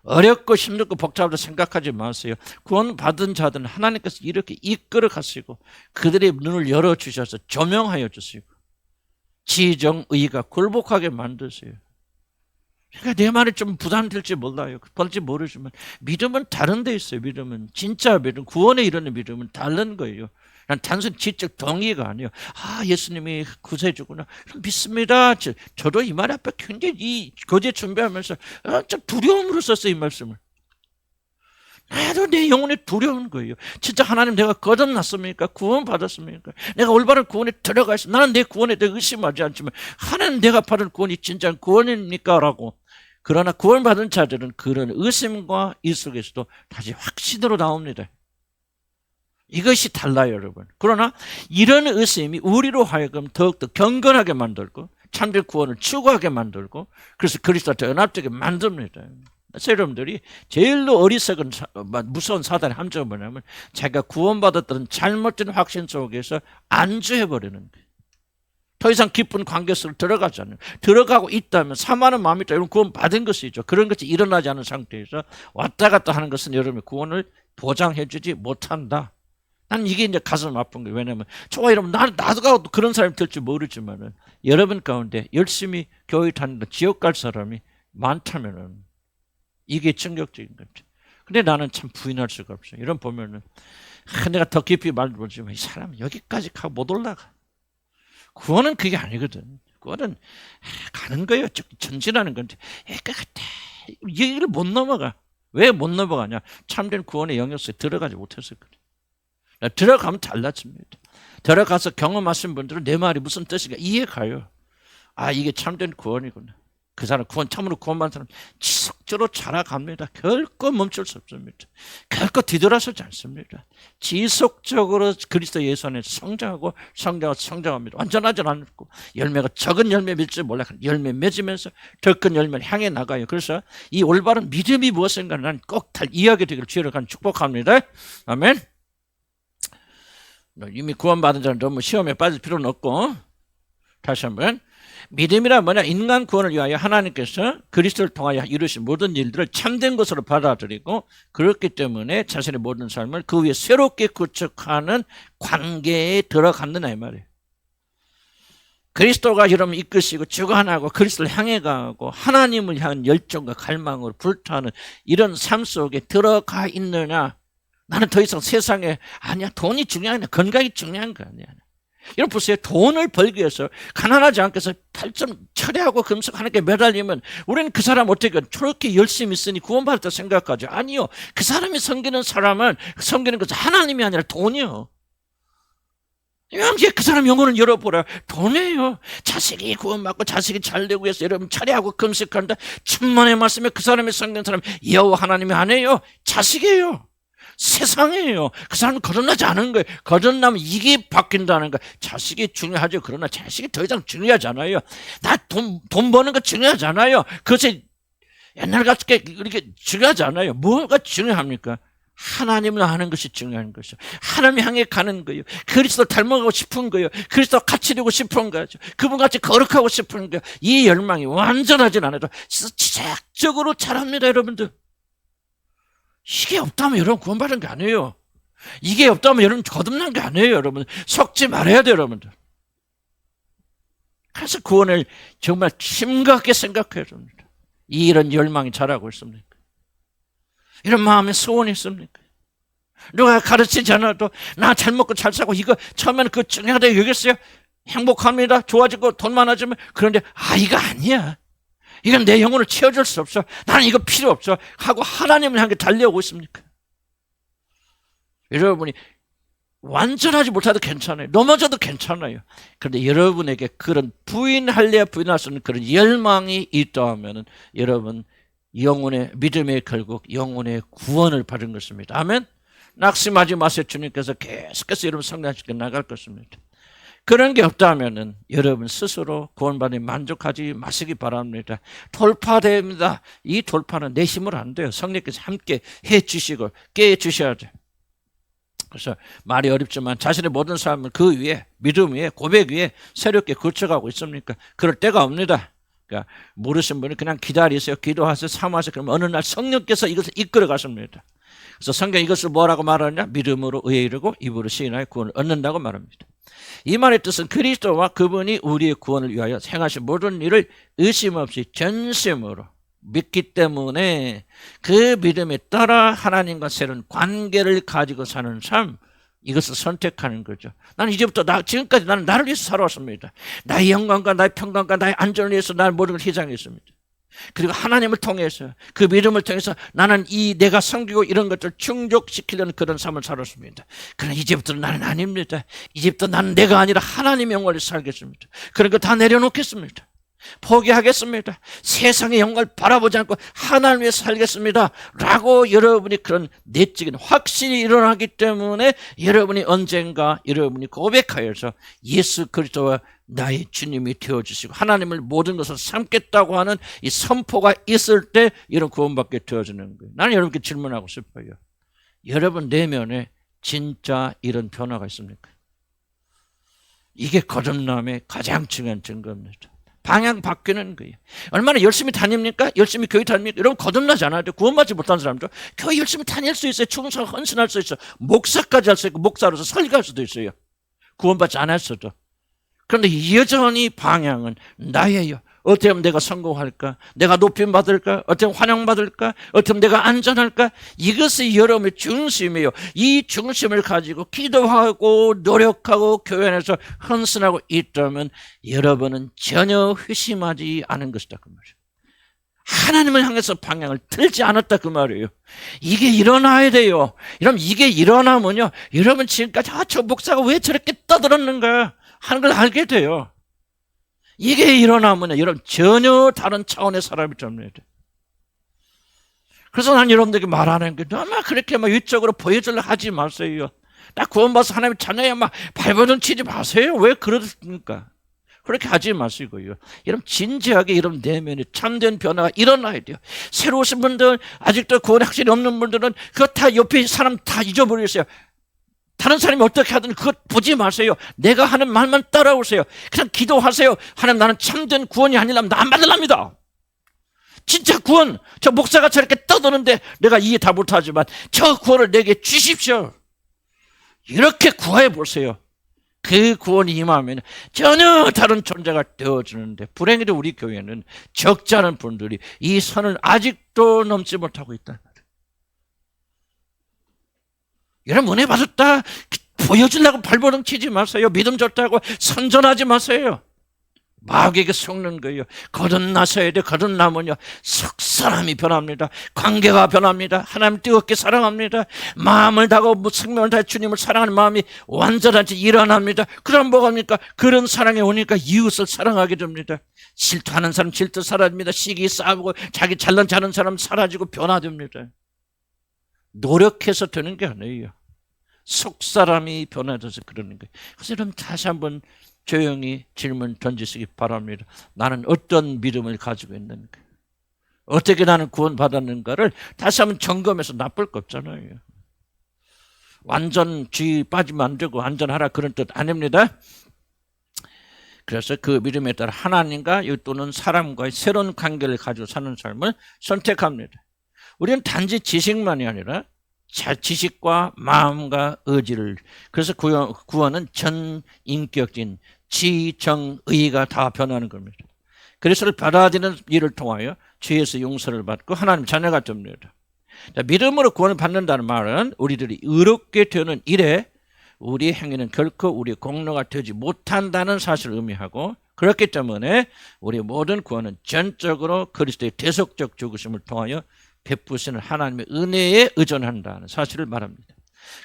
어렵고 힘들고 복잡하다고 생각하지 마세요. 구원받은 자들은 하나님께서 이렇게 이끌어 가시고 그들의 눈을 열어주셔서 조명하여 주시고 지정의가 굴복하게 만드세요. 그러니까 내 말이 좀 부담될지 몰라요. 그럴지 모르지만 믿음은 다른 데 있어요. 믿음은 진짜 믿음, 구원에 이르는 믿음은 다른 거예요. 난 단순히 지적 동의가 아니에요. 예수님이 구세주구나. 믿습니다. 저도 이 말 앞에 굉장히 이 교제 준비하면서 좀 두려움으로 썼어요, 이 말씀을. 나도 내 영혼이 두려운 거예요. 진짜 하나님 내가 거듭났습니까? 구원 받았습니까? 내가 올바른 구원에 들어가 있어. 나는 내 구원에 대해 의심하지 않지만 하나님 내가 받은 구원이 진짜 구원입니까? 라고. 그러나 구원받은 자들은 그런 의심과 이 속에서도 다시 확신으로 나옵니다. 이것이 달라요, 여러분. 그러나 이런 의심이 우리로 하여금 더욱더 경건하게 만들고 참된 구원을 추구하게 만들고 그래서 그리스도와 연합되게 만듭니다. 그래서 여러분들이 제일로 어리석은 무서운 사단의 함정은 뭐냐면 자기가 구원받았던 잘못된 확신 속에서 안주해버리는 거예요. 더 이상 깊은 관계 속으로 들어가지 않아요. 들어가고 있다면 사모하는 마음이 있다. 이런 구원 받은 것이죠. 그런 것이 일어나지 않은 상태에서 왔다 갔다 하는 것은 여러분의 구원을 보장해주지 못한다. 난 이게 이제 가슴 아픈 거예요. 왜냐하면 저와 여러분 나도 그런 사람이 될지 모르지만은 여러분 가운데 열심히 교회 다니는 지옥 갈 사람이 많다면은 이게 충격적인 거죠. 근데 나는 참 부인할 수가 없어요. 이런 보면은 내가 더 깊이 말해보지만 이 사람은 여기까지 가고 못 올라가. 구원은 그게 아니거든. 구원은 가는 거예요. 전진하는 건데 얘기를 못 넘어가. 왜 못 넘어가냐? 참된 구원의 영역 속에 들어가지 못했을 거예요. 들어가면 달라집니다. 들어가서 경험하신 분들은 내 말이 무슨 뜻인가 이해가요. 아, 이게 참된 구원이구나. 그 사람 참으로 구원받은 사람 지속적으로 자라갑니다. 결코 멈출 수 없습니다. 결코 뒤돌아서지 않습니다. 지속적으로 그리스도 예수 안에서 성장합니다. 완전하지 않고 열매가 적은 열매 맺지 몰라 열매 맺으면서 더 큰 열매를 향해 나가요. 그래서 이 올바른 믿음이 무엇인가 난 꼭 이해하게 되기를 주의를 간 축복합니다. 아멘. 이미 구원받은 자는 너무 시험에 빠질 필요는 없고 다시 한번 믿음이란 뭐냐? 인간 구원을 위하여 하나님께서 그리스도를 통하여 이루신 모든 일들을 참된 것으로 받아들이고 그렇기 때문에 자신의 모든 삶을 그 위에 새롭게 구축하는 관계에 들어갔느냐 이 말이에요. 그리스도가 여러분 이끄시고 주관하고 그리스도를 향해 가고 하나님을 향한 열정과 갈망으로 불타는 이런 삶 속에 들어가 있느냐? 나는 더 이상 세상에 아니야 돈이 중요한 게 건강이 중요한 거 아니야. 여러분 보세요. 돈을 벌기 위해서 가난하지 않게 해서 팔점 철회하고 금속 하나님께 매달리면 우리는 그 사람 어떻게 저렇게 열심히 있으니 구원받았다 생각하죠. 아니요. 그 사람이 섬기는 사람은 섬기는 것은 하나님이 아니라 돈이요. 그 사람 영혼을 열어보라. 돈이에요. 자식이 구원받고 자식이 잘 되고 해서 여러분 철회하고 금식한다. 천만의 말씀에 그 사람이 섬기는 사람 여호와 하나님이 아니에요. 자식이에요. 세상이에요. 그 사람은 거듭나지 않은 거예요. 거듭나면 이게 바뀐다는 거예요. 자식이 중요하죠. 그러나 자식이 더 이상 중요하지 않아요. 나 돈 버는 거 중요하지 않아요. 그것이 옛날같이 이렇게 중요하지 않아요. 뭐가 중요합니까? 하나님을 아는 것이 중요한 것이죠. 하나님 향해 가는 거예요. 그리스도 닮아가고 싶은 거예요. 그리스도 같이 되고 싶은 거죠. 그분같이 거룩하고 싶은 거예요. 이 열망이 완전하진 않아도 지속적으로 자랍니다, 여러분들. 이게 없다면 여러분 구원받은 게 아니에요. 이게 없다면 여러분 거듭난 게 아니에요, 여러분. 속지 말아야 돼요, 여러분들. 그래서 구원을 정말 심각하게 생각해야 됩니다. 이런 열망이 자라고 있습니까? 이런 마음의 소원이 있습니까? 누가 가르치지 않아도 나 잘 먹고 잘 사고 이거 처음에는 그거 중요하다고 여겼어요. 행복합니다. 좋아지고 돈 많아지면. 그런데 이거 아니야. 이건 내 영혼을 채워줄 수 없어. 나는 이거 필요 없어. 하고 하나님을 향해 달려오고 있습니까? 여러분이 완전하지 못해도 괜찮아요. 넘어져도 괜찮아요. 그런데 여러분에게 그런 부인할래야 부인할 수 없는 그런 열망이 있다 하면은 여러분 영혼의 믿음의 결국 영혼의 구원을 받은 것입니다. 아멘. 낙심하지 마세요. 주님께서 계속해서 여러분 성장시켜 나갈 것입니다. 그런 게 없다면은 여러분 스스로 구원받니 만족하지 마시기 바랍니다. 돌파됩니다. 이 돌파는 내 힘으로 안 돼요. 성령께서 함께 해주시고 깨주셔야 돼요. 그래서 말이 어렵지만 자신의 모든 삶을 그 위에 믿음 위에 고백 위에 새롭게 구축하고 있습니까? 그럴 때가 옵니다. 그러니까 모르신 분이 그냥 기다리세요. 기도하세요. 사모하세요. 그러면 어느 날 성령께서 이것을 이끌어 가십니다. 그래서 성경 이것을 뭐라고 말하느냐? 믿음으로 의에 이르고 입으로 시인하여 구원을 얻는다고 말합니다. 이 말의 뜻은 그리스도와 그분이 우리의 구원을 위하여 행하신 모든 일을 의심 없이 전심으로 믿기 때문에 그 믿음에 따라 하나님과 새로운 관계를 가지고 사는 삶, 이것을 선택하는 거죠. 나는 이제부터 지금까지 나는 나를 위해서 살아왔습니다. 나의 영광과 나의 평강과 나의 안전을 위해서 나의 모든 걸 희생했습니다. 그리고 하나님을 통해서 그 믿음을 통해서 나는 이 내가 섬기고 이런 것들 충족시키려는 그런 삶을 살았습니다. 그러나 이제부터 나는 아닙니다. 이제부터 나는 내가 아니라 하나님의 영광을 살겠습니다. 그런 거 다 내려놓겠습니다. 포기하겠습니다. 세상의 영광을 바라보지 않고 하나님 위해 살겠습니다 라고 여러분이 그런 내적인 확신이 일어나기 때문에 여러분이 언젠가 여러분이 고백하여서 예수 그리스도와 나의 주님이 되어주시고 하나님을 모든 것을 삼겠다고 하는 이 선포가 있을 때 이런 구원받게 되어지는 거예요. 나는 여러분께 질문하고 싶어요. 여러분 내면에 진짜 이런 변화가 있습니까? 이게 거듭남의 가장 중요한 증거입니다. 방향 바뀌는 거예요. 얼마나 열심히 다닙니까? 열심히 교회 다닙니까? 여러분 거듭나지 않아요. 구원받지 못한 사람도 교회 열심히 다닐 수 있어요. 충성 헌신할 수 있어요. 목사까지 할 수 있고 목사로서 설교할 수도 있어요. 구원받지 않았어도. 그런데 여전히 방향은 나예요. 어떻게 하면 내가 성공할까? 내가 높임 받을까? 어떻게 하면 환영받을까? 어떻게 하면 내가 안전할까? 이것이 여러분의 중심이에요. 이 중심을 가지고 기도하고 노력하고 교회 안에서 헌신하고 있다면 여러분은 전혀 회심하지 않은 것이다 그 말이에요. 하나님을 향해서 방향을 틀지 않았다 그 말이에요. 이게 일어나야 돼요. 여러분 이게 일어나면요, 여러분 지금까지 저 목사가 왜 저렇게 떠들었는가 하는 걸 알게 돼요. 이게 일어나면 여러분 전혀 다른 차원의 사람이 됩니다. 그래서 난 여러분들에게 말하는 게 너무 그렇게 막 위적으로 보여주려 하지 마세요. 나 구원받아서 하나님의 자녀야 막 발버둥 치지 마세요. 왜 그러십니까? 그렇게 하지 마시고요. 여러분 진지하게 여러분 내면에 참된 변화가 일어나야 돼요. 새로 오신 분들, 아직도 구원의 확신이 없는 분들은 그거 다 옆에 사람 다 잊어버리세요. 다른 사람이 어떻게 하든 그것 보지 마세요. 내가 하는 말만 따라오세요. 그냥 기도하세요. 하나님 나는 참된 구원이 아니라면 나 안 받으랍니다. 진짜 구원, 저 목사가 저렇게 떠드는데 내가 이해 다 못하지만 저 구원을 내게 주십시오. 이렇게 구해 보세요. 그 구원이 임하면 전혀 다른 존재가 되어주는데 불행히도 우리 교회는 적지 않은 분들이 이 선을 아직도 넘지 못하고 있다. 여러분 은혜 받았다 보여주려고 발버둥 치지 마세요. 믿음 줬다고 선전하지 마세요. 마귀에게 속는 거예요. 거듭나셔야 돼. 거듭나면요 속사람이 변합니다. 관계가 변합니다. 하나님 뜨겁게 사랑합니다. 마음을 다하고 생명을 다해 주님을 사랑하는 마음이 완전하게 일어납니다. 그럼 뭐합니까? 그런 사랑이 오니까 이웃을 사랑하게 됩니다. 질투하는 사람 질투 사라집니다. 시기 싸우고 자기 잘난 자는 사람 사라지고 변화됩니다. 노력해서 되는 게 아니에요. 속사람이 변화돼서 그러는 거예요. 그래서 여러분 다시 한번 조용히 질문 던지시기 바랍니다. 나는 어떤 믿음을 가지고 있는가? 어떻게 나는 구원받았는가를 다시 한번 점검해서 나쁠 거 없잖아요. 완전 쥐 빠지면 안 되고 안전하라 그런 뜻 아닙니다. 그래서 그 믿음에 따라 하나님과 또는 사람과의 새로운 관계를 가지고 사는 삶을 선택합니다. 우리는 단지 지식만이 아니라 지식과 마음과 의지를, 그래서 구원은 전인격적인 지정의가 다 변하는 겁니다. 그리스도를 받아들이는 일을 통하여 죄에서 용서를 받고 하나님 자녀가 됩니다. 믿음으로 구원을 받는다는 말은 우리들이 의롭게 되는 일에 우리의 행위는 결코 우리의 공로가 되지 못한다는 사실을 의미하고, 그렇기 때문에 우리의 모든 구원은 전적으로 그리스도의 대속적 죽으심을 통하여 베푸시는 하나님의 은혜에 의존한다는 사실을 말합니다.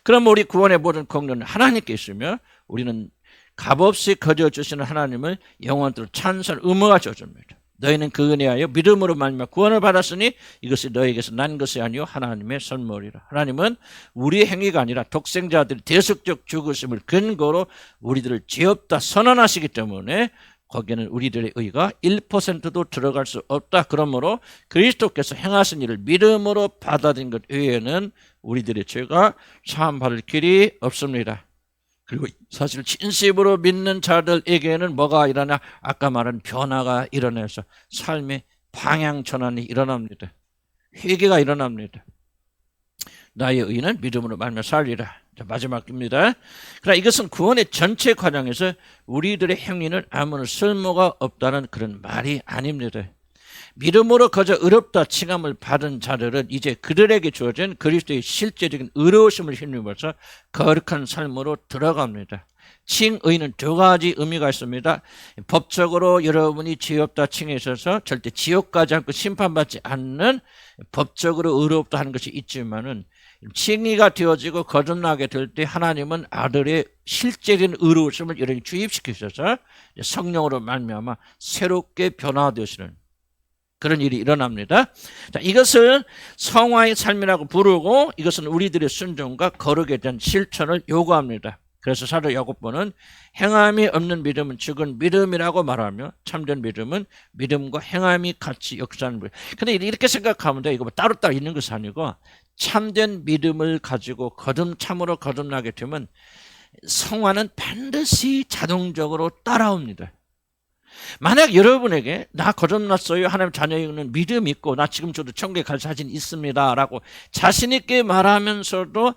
그럼 우리 구원의 모든 공로는 하나님께 있으며 우리는 값없이 거저주시는 하나님을 영원토록 찬송 의무하셔 줍니다. 너희는 그 은혜하여 믿음으로 말미암아 구원을 받았으니 이것이 너희에게서 난 것이 아니요 하나님의 선물이라. 하나님은 우리의 행위가 아니라 독생자들의 대속적 죽으심을 근거로 우리들을 죄 없다 선언하시기 때문에 거기에는 우리들의 의가 1%도 들어갈 수 없다. 그러므로 그리스도께서 행하신 일을 믿음으로 받아들인 것 외에는 우리들의 죄가 사함받을 길이 없습니다. 그리고 사실 진심으로 믿는 자들에게는 뭐가 일어나? 아까 말한 변화가 일어나서 삶의 방향 전환이 일어납니다. 회개가 일어납니다. 나의 의는 믿음으로 말미암아 살리라. 자, 마지막입니다. 그러나 이것은 구원의 전체 과정에서 우리들의 행위는 아무런 쓸모가 없다는 그런 말이 아닙니다. 믿음으로 거저 의롭다 칭함을 받은 자들은 이제 그들에게 주어진 그리스도의 실제적인 의로우심을 힘입어서 거룩한 삶으로 들어갑니다. 칭의는 두 가지 의미가 있습니다. 법적으로 여러분이 죄 없다 칭에 있어서 절대 지옥 가지 않고 심판받지 않는 법적으로 의롭다 하는 것이 있지만은 칭의가 되어지고 거듭나게 될 때 하나님은 아들의 실제적인 의로우심을 여러분이 주입시키셔서 성령으로 말미암아 새롭게 변화되시는 그런 일이 일어납니다. 자, 이것을 성화의 삶이라고 부르고 이것은 우리들의 순종과 거룩에 대한 실천을 요구합니다. 그래서 사도 야고보는 행함이 없는 믿음은 죽은 믿음이라고 말하며 참된 믿음은 믿음과 행함이 같이 역사하는 거예요. 근데 이렇게 생각하면 돼. 이거 뭐 따로따로 있는 것이 아니고 참된 믿음을 가지고 참으로 거듭나게 되면 성화는 반드시 자동적으로 따라옵니다. 만약 여러분에게 나 거듭났어요, 하나님 자녀이는 믿음이 있고 나 지금 저도 천국에 갈 자신 있습니다 라고 자신 있게 말하면서도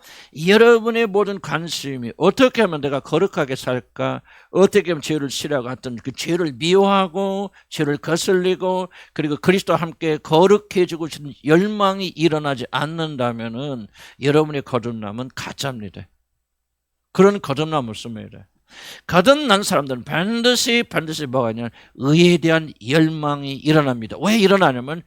여러분의 모든 관심이 어떻게 하면 내가 거룩하게 살까, 어떻게 하면 죄를 싫어하고 어떤 그 죄를 미워하고 죄를 거슬리고 그리고 그리스도와 함께 거룩해지고 싶은 열망이 일어나지 않는다면은 여러분의 거듭남은 가짜입니다. 그런 거듭남 없습니다. 거듭난 사람들은 반드시 뭐가 있냐면 의에 대한 열망이 일어납니다. 왜 일어나냐면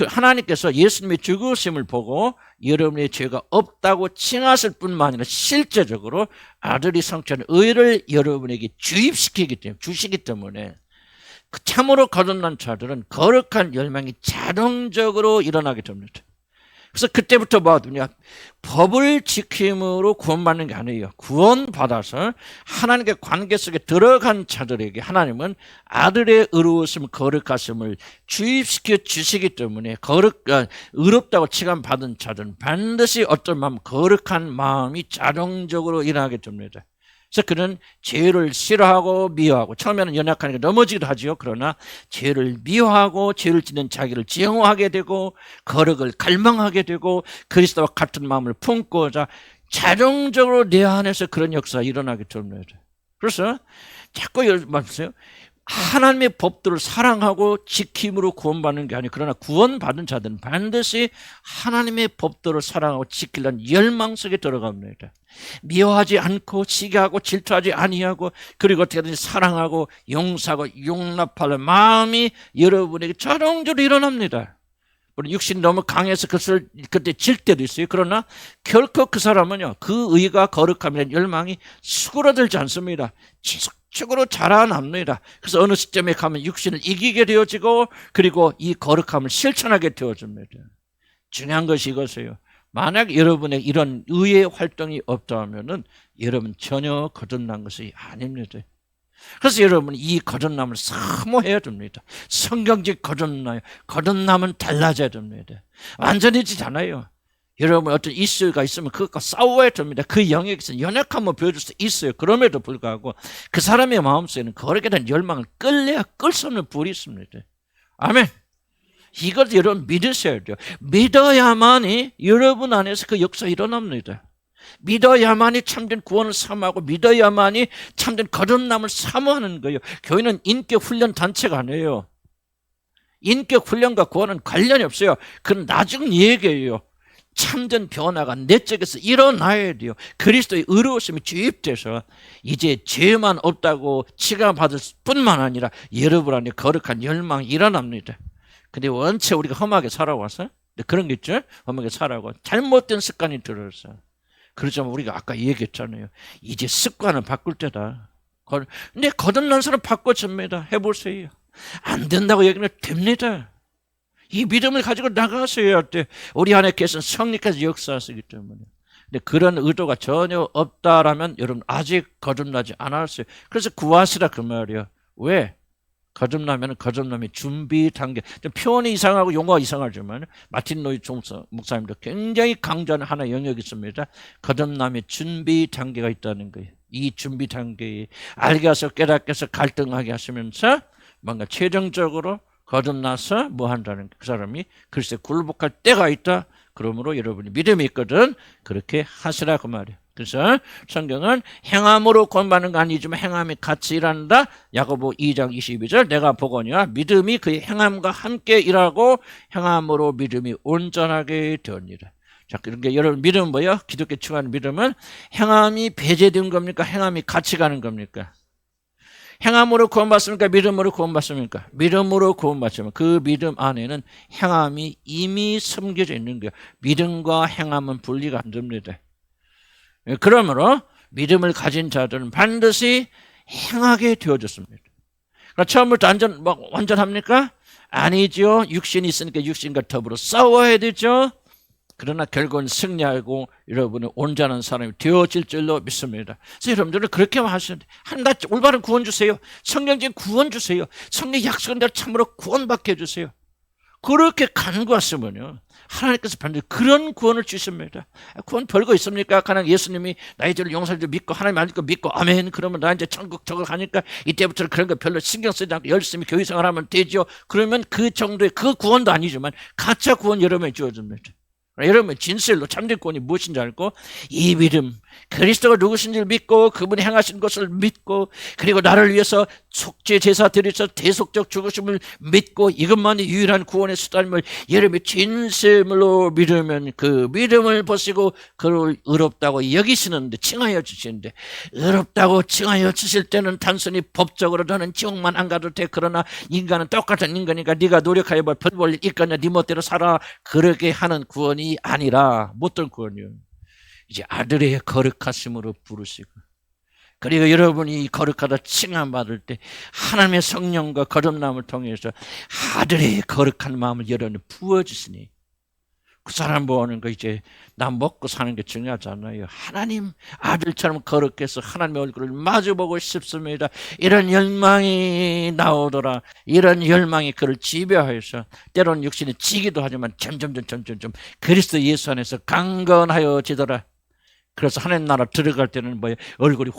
하나님께서 예수님의 죽으심을 보고 여러분의 죄가 없다고 칭하실 뿐만 아니라 실제적으로 아들이 성취한 의를 여러분에게 주시기 때문에 참으로 거듭난 자들은 거룩한 열망이 자동적으로 일어나게 됩니다. 그래서 그때부터 뭐하더냐, 법을 지킴으로 구원받는 게 아니에요. 구원받아서 하나님의 관계 속에 들어간 자들에게 하나님은 아들의 의로우심, 거룩하심을 주입시켜 주시기 때문에 의롭다고 칭함받은 자들은 반드시 어떤 마음, 거룩한 마음이 자동적으로 일어나게 됩니다. 그래서 그는 죄를 싫어하고 미워하고 처음에는 연약하니까 넘어지기도 하지요. 그러나 죄를 미워하고 죄를 짓는 자기를 증오하게 되고 거룩을 갈망하게 되고 그리스도와 같은 마음을 품고자 자동적으로 내 안에서 그런 역사가 일어나게 됩니다. 그래서 자꾸 말씀하세요. 하나님의 법들을 사랑하고 지킴으로 구원받는 게 아니에요. 그러나 구원받은 자들은 반드시 하나님의 법들을 사랑하고 지키려는 열망 속에 들어갑니다. 미워하지 않고 시기하고 질투하지 아니하고 그리고 어떻게든지 사랑하고 용서하고 용납하는 마음이 여러분에게 자동적으로 일어납니다. 우리 육신이 너무 강해서 그때 질 때도 있어요. 그러나 결코 그 사람은요, 그 의가 거룩함이라는 열망이 수그러들지 않습니다. 지속적으로 자라납니다. 그래서 어느 시점에 가면 육신을 이기게 되어지고 그리고 이 거룩함을 실천하게 되어집니다. 중요한 것이 이것이에요. 만약 여러분의 이런 의의 활동이 없다면은 여러분 전혀 거듭난 것이 아닙니다. 그래서 여러분 이 거듭남을 사모해야 됩니다. 성경적 거듭남은 달라져야 됩니다. 완전해지지 않아요. 여러분 어떤 이슈가 있으면 그것과 싸워야 됩니다. 그 영역에서 연약함을 보여줄 수 있어요. 그럼에도 불구하고 그 사람의 마음속에는 거룩에 대한 열망을 끌래야 끌 수 없는 불이 있습니다. 아멘. 이것 여러분 믿으셔야 돼요. 믿어야만이 여러분 안에서 그 역사 일어납니다. 믿어야만이 참된 구원을 사모하고 믿어야만이 참된 거듭남을 사모하는 거예요. 교회는 인격훈련 단체가 아니에요. 인격훈련과 구원은 관련이 없어요. 그건 나중 얘기예요. 참된 변화가 내적에서 일어나야 돼요. 그리스도의 의로우심이 주입돼서 이제 죄만 없다고 칭함받을 뿐만 아니라 여러분 안에 거룩한 열망이 일어납니다. 근데 원체 우리가 험하게 살아와서 그런 게 있죠. 험하게 살아고 잘못된 습관이 들어서 그러자면 우리가 아까 얘기했잖아요. 이제 습관을 바꿀 때다. 근데 거듭난 사람 바꿔줍니다. 해보세요. 안 된다고 얘기는 됩니다. 이 믿음을 가지고 나가셔야 돼. 우리 안에 계신 성령께서 역사하시기 때문에. 근데 그런 의도가 전혀 없다라면 여러분 아직 거듭나지 않았어요. 그래서 구하시라 그 말이에요. 왜? 거듭나면 거듭남의 준비 단계. 표현이 이상하고 용어가 이상하지만 마틴 로이드 목사님도 굉장히 강조하는 하나의 영역이 있습니다. 거듭남의 준비 단계가 있다는 거예요. 이 준비 단계에 알게 해서 깨닫게 해서 갈등하게 하시면서 뭔가 최종적으로 거듭나서 뭐 한다는 그 사람이 글쎄 굴복할 때가 있다. 그러므로 여러분이 믿음이 있거든 그렇게 하시라 그 말이에요. 그래서 성경은 행함으로 구원받는 거 아니지만 행함이 같이 일한다. 야고보 2장 22절 내가 보거니와 믿음이 그의 행함과 함께 일하고 행함으로 믿음이 온전하게 되었느니라. 자, 그러니까 여러분 믿음은 뭐예요? 기독교 추구하는 믿음은 행함이 배제된 겁니까? 행함이 같이 가는 겁니까? 행함으로 구원받습니까? 믿음으로 구원받습니까? 믿음으로 구원받으면 그 믿음 안에는 행함이 이미 숨겨져 있는 거예요. 믿음과 행함은 분리가 안 됩니다. 그러므로 믿음을 가진 자들은 반드시 행하게 되어졌습니다. 그러니까 처음부터 완전합니까? 아니죠. 육신이 있으니까 육신과 더불어 싸워야 되죠. 그러나 결국은 승리하고 여러분은 온전한 사람이 되어질 줄로 믿습니다. 그래서 여러분들은 그렇게만 하셔야 돼요. 하나님 올바른 구원 주세요. 성경적인 구원 주세요. 성령 약속한 대로 참으로 구원받게 해주세요. 그렇게 간구하시면요 하나님께서 반드시 그런 구원을 주십니다. 구원 별거 있습니까? 그냥 예수님이 나의 죄를 용서해 줄 믿고 하나님 안 믿고 아멘 그러면 나 이제 천국 저걸 가니까 이때부터 그런 거 별로 신경 쓰지 않고 열심히 교회 생활하면 되죠. 그러면 그 정도의 그 구원도 아니지만 가짜 구원 여러분에 주어집니다. 여러분 진실로 참된 구원이 무엇인지 알고 이 믿음 그리스도가 누구신지를 믿고 그분이 행하신 것을 믿고 그리고 나를 위해서 속죄 제사 드리셔서 대속적 죽으심을 믿고 이것만이 유일한 구원의 수단임을 여러분이 진심으로 믿으면 그 믿음을 보시고 그를 의롭다고 여기시는데 칭하여 주시는데 의롭다고 칭하여 주실 때는 단순히 법적으로 너는 지옥만 안 가도 돼. 그러나 인간은 똑같은 인간이니까 네가 노력하여 벌 벌 있거냐 네 멋대로 살아. 그렇게 하는 구원이 아니라 못된 구원이요. 이제 아들의 거룩하심으로 부르시고 그리고 여러분이 거룩하다 칭함받을 때 하나님의 성령과 거듭남을 통해서 아들의 거룩한 마음을 여러분이 부어주시니 그 사람 보는 거 이제 나 먹고 사는 게 중요하지 않아요. 하나님 아들처럼 거룩해서 하나님의 얼굴을 마주보고 싶습니다. 이런 열망이 나오더라. 이런 열망이 그를 지배하여서 때로는 육신이 지기도 하지만 점점 그리스도 예수 안에서 강건하여지더라. 그래서 하나님 나라 들어갈 때는 뭐예요? 얼굴이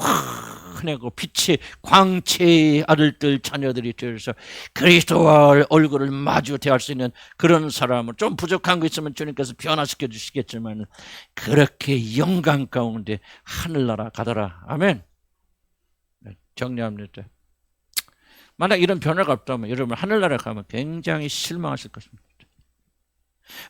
환하고 빛의 광채의 아들들 자녀들이 되어서 그리스도와 얼굴을 마주 대할 수 있는 그런 사람은 좀 부족한 거 있으면 주님께서 변화시켜 주시겠지만 그렇게 영광 가운데 하늘나라 가더라. 아멘. 정리합니다. 만약 이런 변화가 없다면 여러분 하늘나라 가면 굉장히 실망하실 것입니다.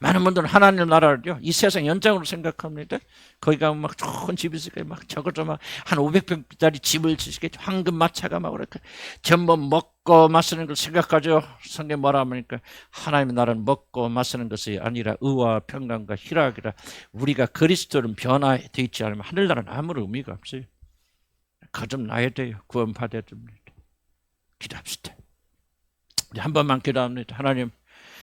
많은 분들은 하나님 나라를요 이 세상 연장으로 생각합니다. 거기 가면 막 좋은 집이 있을 거예요. 막 적어도 막 한 500평짜리 집을 지시겠죠. 황금 마차가 막 그렇게 전부 먹고 마시는 걸 생각하죠. 성경 뭐라 하니까 하나님의 나라는 먹고 마시는 것이 아니라 의와 평강과 희락이라. 우리가 그리스도는 변화되어 있지 않으면 하늘나라는 아무런 의미가 없어요. 거듭나야 돼요. 구원받아야 됩니다. 기도합시다. 한 번만 기도합니다. 하나님